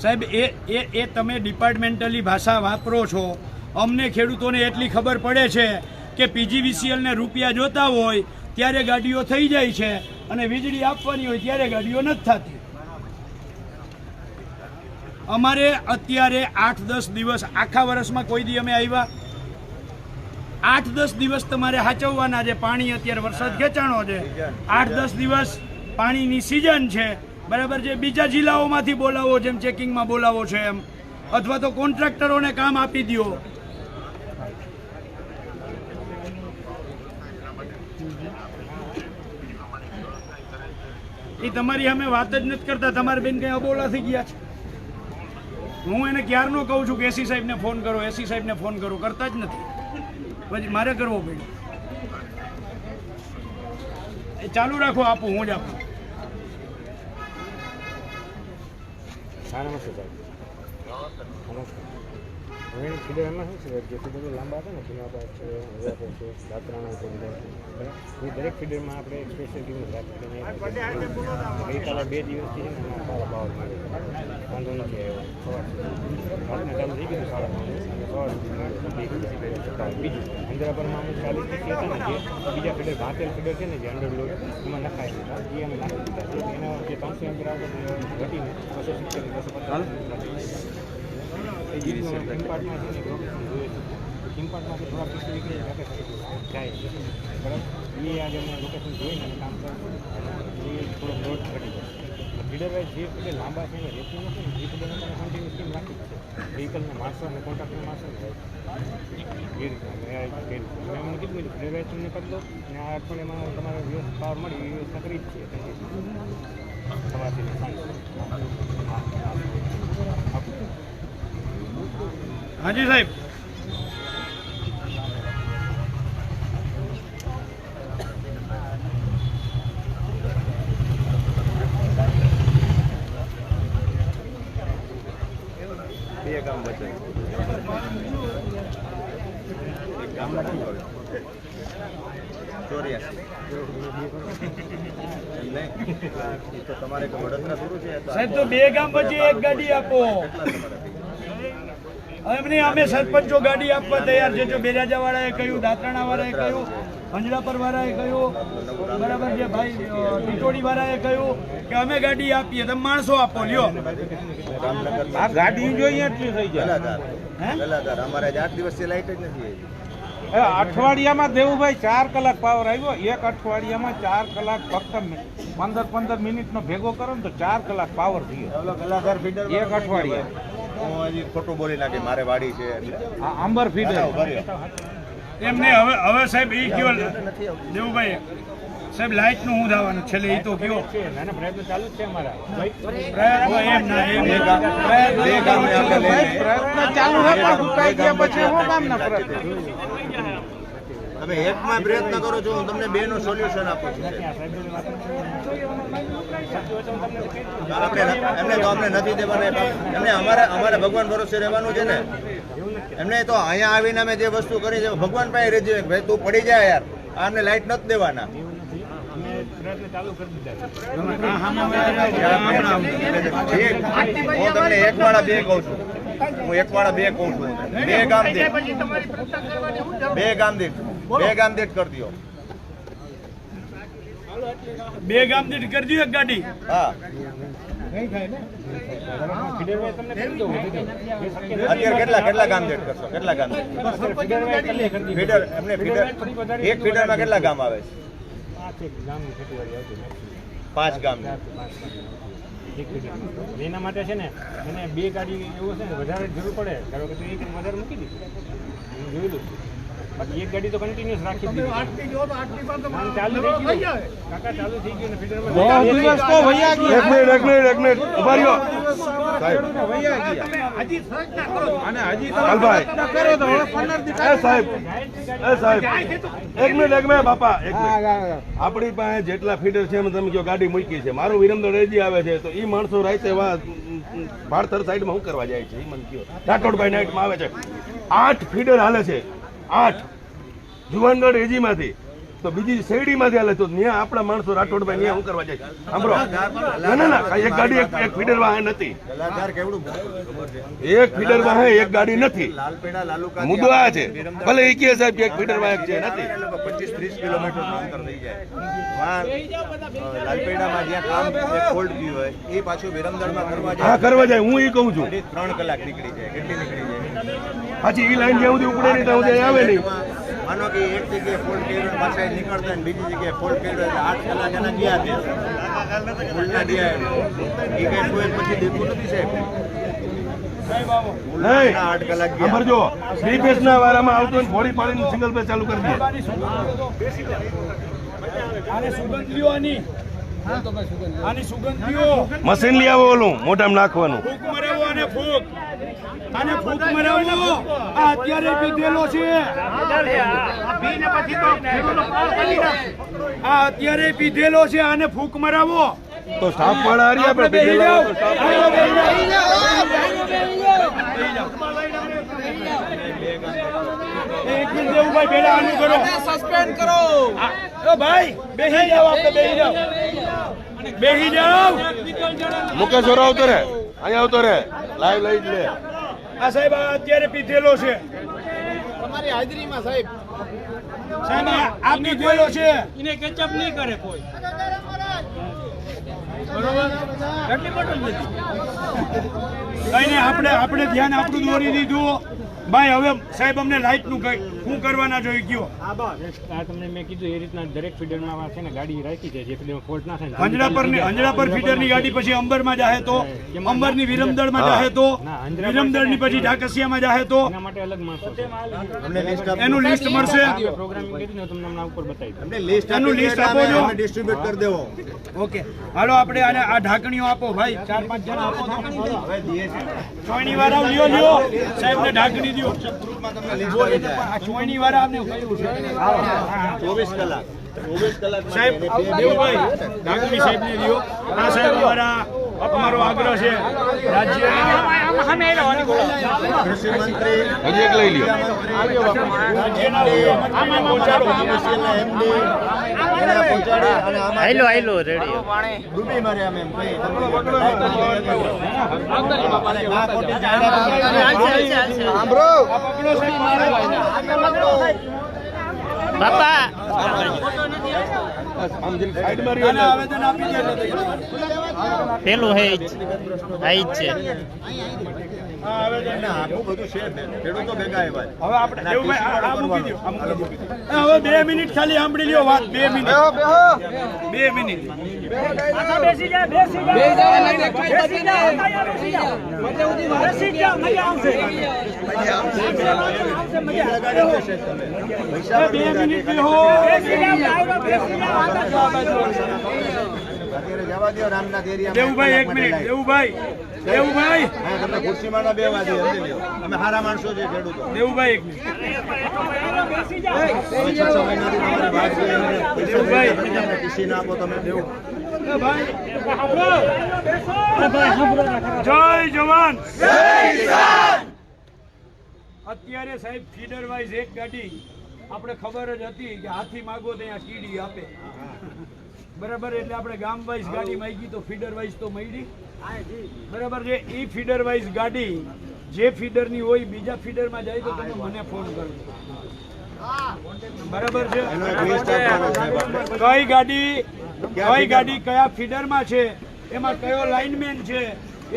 સાહેબ એ તમે ડિપાર્ટમેન્ટલી ભાષા વાપરો છો. અમને ખેડૂતોને એટલી ખબર પડે છે કે પીજીવીસીએલને રૂપિયા જોતા હોય ત્યારે ગાડીઓ થઈ જાય છે અને વીજળી આપવાની હોય ત્યારે ગાડીઓ નથી થતી. અમારે અત્યારે 8-10 દિવસ, આખા વર્ષમાં કોઈ દી અમે આવ્યા 8-10 દિવસ તમારે સાચવવાના છે. પાણી અત્યારે વરસાદ ખેંચાણો છે, 8-10 દિવસ પાણીની સિઝન છે, બરાબર છે. બીજા જિલ્લાઓમાંથી બોલાવો, જેમ ચેકિંગમાં બોલાવો છે એમ, અથવા તો કોન્ટ્રાક્ટરોને કામ આપી દો. એ તમારી અમે વાત જ નથી કરતા. તમારી બેન કઈ અબોલા થઈ ગયા છે. હું એને ક્યારનો કહું છું કે એસી સાહેબને ફોન કરો, એસી સાહેબને ફોન કરો, કરતા જ નથી. પછી મારે કરવો પડ્યો. એ ચાલુ રાખો, આપું, હું જ આપું. નમસ્તે સાહેબ. નમસ્તે. હવે ફીડર એમાં શું છે જે ફીડરો લાંબા હતા ને તેમાં આપણે છે દાતરાણા છે બધા, એ દરેક ફીડરમાં આપણે એક સ્પેશિયલ ટીમ રાખીએ. ગઈકાલે 2 દિવસથી છે ને એમાં સારા પાવર મળે, વાંધો નથી આવ્યો. સવાર રાતના ચાલુ થઈ ગયું 9:30 અને સવાર સુધી બીજું ઇન્દ્રાપરમાં અમે 40 હતા ને, જે બીજા ફીડર ભાતેલ ફીડર છે ને જે અંડરલોડ એમાં નખાઈ દીધા, એ અમે નાખી દીધા. એના જે 300 એમ્પિયર આગળ ઘટીને 270-250 એ રીતનું ખીમપાટમાં છે ને લોકેશન જોઈએ છે. ખીમપાટમાંથી થોડા 50 ડિગ્રી જાય છે, બરાબર. એ આજે અમે લોકેશન જોઈને અમે કામ કરશું, એ થોડોક લોડ ઘટી જશે. ફીડર વાઇઝ જે ફીડર લાંબા છે એને રેતી નથી ને, એ ફીડરને તમે કન્ટિન્યુ સ્કીમ રાખી જ છે. વ્હીકલના માણસો અને કોન્ટ્રાક્ટરના માણસો એ રીતના મેં એમને કીધું ફીડર વાઇઝ તમને કરી દો અને આ અઠવાડિયામાં તમારે વ્યવસ્થા પાવર મળી એ વ્યવસ્થા કરી જ છે સવારથી સાંજ. હાજી સાહેબ. ગામ બચે. એક ગામ નથી આવે. 84. એમ નહીં. એ તો તમારે વડોદરા પૂરું છે સાહેબ તો 2 ગામ પછી 1 ગાડી આપો. એમને અમે સરપંચો ગાડી આપવા તૈયાર છે. જો બેરાજા વાળાએ કહ્યું, દાંતરાણા વાળાએ કહ્યું, અંજડાપર વાળાએ કહ્યું, બરાબર છે ભાઈ ટીટોડી વાળાએ કહ્યું કે અમે ગાડી આપીએ, તમે માણસો આપો લ્યો. આ ગાડી જોઈએ એટલી થઈ જાય. ગલાધાર અમારે 8 દિવસથી લાઈટ જ નથી આવી. અઠવાડિયામાં દેવુભાઈ 4 કલાક પાવર આવ્યો. એક અઠવાડિયામાં 4 કલાક ફક્ત 15 મિનિટનો ભેગો કરો ને તો 4 કલાક પાવર થયો. ગલાધાર ફીડર એક અઠવાડિયા હું હજી ખોટું બોલી નાખી, મારે વાડી છે એટલે આંબર ફીડર એમને હવે સાહેબ એ કયો દેવુભાઈ સાહેબ લાઈટ નું હું દાવાનું છેલ્લે એ તો કયો પ્રયત્ન ચાલુ જ છે અમારા. પ્રયત્ન એમ ના એમ પ્રયત્ન ચાલુ છે પણ ફૂંકાઈ ગયા પછી હું કામ ના પ્રયત્ન. તમે એકમાં પ્રયત્ન કરો છો, હું તમને 2 નું સોલ્યુશન આપું છું. એમને તો અમને નથી દેવાના. એમને અમારે ભગવાન ભરોસે રહેવાનું છે ને. એમને તો અહીંયા આવીને અમે જે વસ્તુ કરી છે ભગવાન પાસે રહેજે. ભાઈ તું પડી જાય યાર, આમને લાઈટ નથી દેવાના. પ્રયત્ન ચાલુ કરી દીધા. હું તમને 1 વાળા 2 કહું છું. હું 1 વાળા 2 કહું છું. 2 ગામ દીઠ 2 ગામ દીઠ કરી દો. 2 ગામ દીઠ કરી દો એક ગાડી. હા અત્યારે કેટલા ગામ દીઠ કરશો? કેટલા ગામ ફીડર? એમને ફીડર એક ફીડરમાં કેટલા ગામ આવે છે? 5 ગામ. એના માટે છે ને એને 2 ગાડી એવું છે ને વધારે જરૂર પડે. ધારો કે તું 1 વધારે મૂકી દીધી, જોયેલું. બાકી 1 ગાડી તો કન્ટિન્યુઅસ રાખી દીધી. ચાલુ થઈ ગયું કાકા, ચાલુ થઈ ગયું ને ફીડરમાં એક મિનિટ ઉભા રહ્યો સાહેબ. લાલભાઈ. સાહેબ એક મિનિટ બાપા એક મિનિટ. આપણી પાસે જેટલા ફીડર છે એમાં તમે જો ગાડી મૂકી છે, મારું વિરમદળ રેજી આવે છે તો એ માણસો રાતે ભારતર સાઈડમાં શું કરવા જાય છે એ મને કયો. રાઠોડભાઈ નાઇટમાં આવે છે, 8 ફીડર હાલે છે. 8 જુવાનગઢ રેજીમાંથી તો બીજી શેરડીમાંથી હાલે તો ત્યાં આપણા માણસો રાઠોડભાઈ ત્યાં શું કરવા જાય? સાંભળો, ના એક ગાડી એક ફીડર વાહે નથી. એક ફીડર વાહે એક ગાડી નથી. મુદ્દો આ છે. ભલે એ કહે સાહેબ એક ફીડર વાહે છે નથી. 25-30 કિલોમીટર અંતર થઈ જાય. લાલપેડામાં જ્યાં કામ ફોલ્ટ ગયું હોય એ પાછું વિરમદળમાં કરવા જાય. હા કરવા જાય. હું એ કહું છું 3 કલાક નીકળી જાય. કેટલી નીકળી જાય? પાછી એ લાઈન જ્યાં સુધી ઉપડે નહીં ત્યાં સુધી આવે નહીં. માનો કે એક જગ્યાએ ફોલ્ટ કર્યો પાછા નીકળતા ને બીજી જગ્યાએ ફોલ્ટ કર્યો એટલે 8 કલાક એના ગયા છે. ફોલ્ટના ગયા એ કઈ કોઈ પછી દેખું નથી સાહેબ. 8 કલાક ગયા. સમજો 3 ફેઝ ના વારામાં આવતો ને ઘોડી પાડીને સિંગલ ફેઝ ચાલુ કરી દે. આને સુગંધ લ્યો, આની સુગંધ લ્યો. મશીન લઈ આવો ઓલું મોઢામાં નાખવાનું. ફૂંક મરાવો અને ફૂંક. આને ફૂંક મરાવો. આ અત્યારે પીધેલો છે. આ અત્યારે પીધેલો છે. આને ફૂંક મરાવો. તો સ્ટાફ વાળા હારી આપણે બેહી જાઓ. એક મિનિટ દેવુભાઈ પહેલા આનું કરો. સસ્પેન્ડ કરો. ઓ ભાઈ બેહી જાઓ. આપણે બેહી જાઓ. મુકેશ ઓરો આવતો રે, અહીંયા આવતો રે, લાઈવ લઈ જ લે. આ સાહેબ અત્યારે પીધેલો છે. તમારી હાજરીમાં સાહેબ સાહેબ આ પીધેલો છે. એને કેચઅપ નહીં કરે કોઈ. કઈ નહીં, આપણે ધ્યાન આપણું દોરી દીધું. ભાઈ હવે સાહેબ અમને લાઈટ નું શું કરવાના જોઈએ કયો? આ તમને મેં કીધું એ રીતના દરેક ફીડરમાં છે ને ગાડી રાખી છે જે ફીડરમાં ફોલ્ટ ના થાય. અંજડાપર ફીડર ની ગાડી પછી અંબરમાં જાહે તો, અંબર ની વિરમદળ માં જાહે તો, વિરમદળ ની પછી ઢાકસિયામાં જાહે તો એના માટે અલગ માણસો છે. એનું લિસ્ટ મળશે. પ્રોગ્રામિંગ કરીને તમને હમણાં ઉપર બતાવી દઉં. અમને લિસ્ટ એનું લિસ્ટ આપો છો. ડિસ્ટ્રીબ્યુટ કરી દેવો. ઓકે હાલો આપણે આને આ ઢાંકણીઓ આપો ભાઈ. 4-5 જણા આપો તો. ચોઈની વાળા લ્યો સાહેબ ને ઢાંકણી દો. આ ચોઈની વાળા આપને કહ્યું છે 24 કલાક. 24 કલાક સાહેબ દેવભાઈ ઢાંકણી સાહેબ ને દો. આ સાહેબ વાળા અમારો આગ્રહ છે રાજ્યના કૃષિ મંત્રી હજી એક લઈ લ્યો. ડૂબી મર્યા મેમ આવેદન આપી દે પેલું હે આઈ જ છે આખું બધું છે ખેડૂતો ભેગા આવ્યા હવે આપણે દેવુભાઈ આ મૂકી દો હવે 2 મિનિટ ખાલી સાંભળી લ્યો વાત 2 મિનિટ 2 મિનિટ અત્યારે જવા દો રામનાથ એરિયા દેવુભાઈ 1 મિનિટ દેવુભાઈ તમને ખુરશીમાં ના બેવા દે અંદર લ્યો. અમે સારા માણસો છે ખેડૂતો દેવુભાઈ 1 મિનિટ 6 મહિનાથી તમારી વાત છે દેવુભાઈ ટીસી ના આપો તમે જય જવાન અત્યારે સાહેબ ફીડર વાઇઝ એક ગાડી આપણે ખબર જ હતી કે હાથી માગો ત્યાં કીડી આપે બરાબર એટલે આપણે ગામ વાઇઝ ગાડી માંગી તો ફીડર વાઇઝ તો મળી બરાબર છે એ ફીડર વાઇઝ ગાડી જે ફીડરની હોય બીજા ફીડરમાં જાય તો તમે મને ફોન કરજો બરાબર છે કઈ ગાડી કયા ફીડરમાં છે એમાં કયો લાઇનમેન છે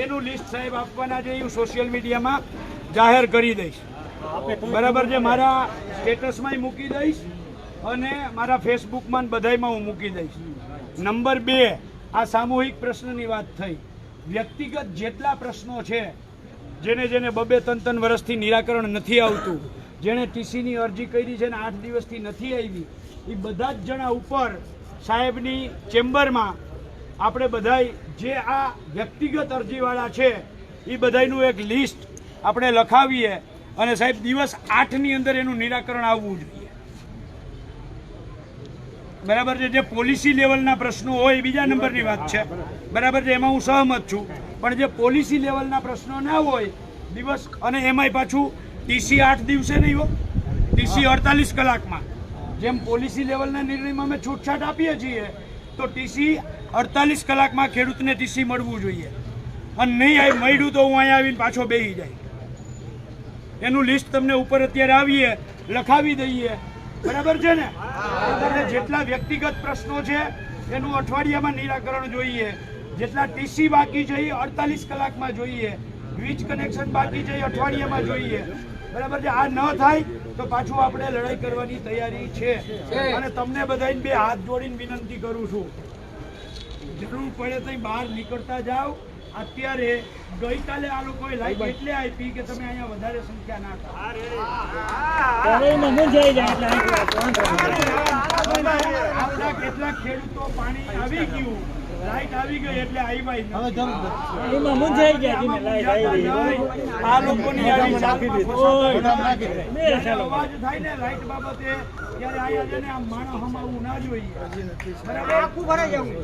એનું લિસ્ટ સાહેબ આપવાના છે એ સોશિયલ મીડિયામાં જાહેર કરી દઈશ બરાબર છે મારા સ્ટેટસમાં મૂકી દઈશ અને મારા ફેસબુકમાં બધાયમાં હું મૂકી દઈશ નંબર 2 આ સામૂહિક પ્રશ્નની વાત થઈ વ્યક્તિગત જેટલા પ્રશ્નો છે જેને 2-3 વર્ષથી નિરાકરણ નથી આવતું જેણે ટીસીની અરજી કરી છે ને 8 દિવસથી નથી આવી એ બધા જ જણા ઉપર સાહેબની ચેમ્બરમાં આપણે બધાય જે આ વ્યક્તિગત અરજીવાળા છે એ બધાયનું એક લિસ્ટ આપણે લખાવીએ અને સાહેબ દિવસ 8ની અંદર એનું નિરાકરણ આવવું જોઈએ બરાબર છે જે પોલિસી લેવલના પ્રશ્નો હોય બીજા નંબરની વાત છે બરાબર છે એમાં હું સહમત છું પણ જે પોલિસી લેવલના પ્રશ્નો ના હોય દિવસ અને એમાંય પાછું ટીસી 8 દિવસે નહીં હોય ટીસી 48 કલાકમાં જેમ પોલિસી લેવલના નિર્ણયમાં અમે છૂટછાટ આપીએ છીએ તો ટીસી 48 કલાકમાં ખેડૂતને ટીસી મળવું જોઈએ અને નહીં મળ્યું તો હું અહીંયા આવીને પાછો બેસી જાય એનું લિસ્ટ તમને ઉપર અત્યારે આવીએ લખાવી દઈએ બરાબર છે ને જેટલા વ્યક્તિગત પ્રશ્નો છે એનું અઠવાડિયામાં નિરાકરણ જોઈએ જેટલા ટીસી બાકી છે એ 48 કલાકમાં જોઈએ વીજ કનેક્શન બાકી છે એ અઠવાડિયામાં જોઈએ બરાબર છે આ ન થાય તો પાછું આપણે લડાઈ કરવાની તૈયારી છે અને તમને બધાને 2 હાથ જોડીને વિનંતી કરું છું જરૂર પડે તો બહાર નીકળતા જાઓ અત્યારે ગઈકાલે આ લોકોએ લાઈટ એટલે આપી કે તમે અહીંયા વધારે સંખ્યા ના કરો આપણા કેટલાક ખેડૂતો પાણી આવી ગયું લાઈટ આવી ગઈ એટલે આવ્યા આ લોકોની અવાજ થાય ને લાઈટ બાબતે ત્યારે આયા છે ને આમ માણસ હમાવું ના જોઈએ બરાબર આખું ભરાઈ જવું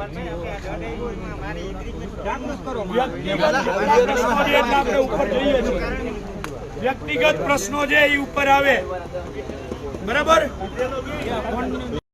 વ્યક્તિગત પ્રશ્નો છે એ ઉપર આવે બરાબર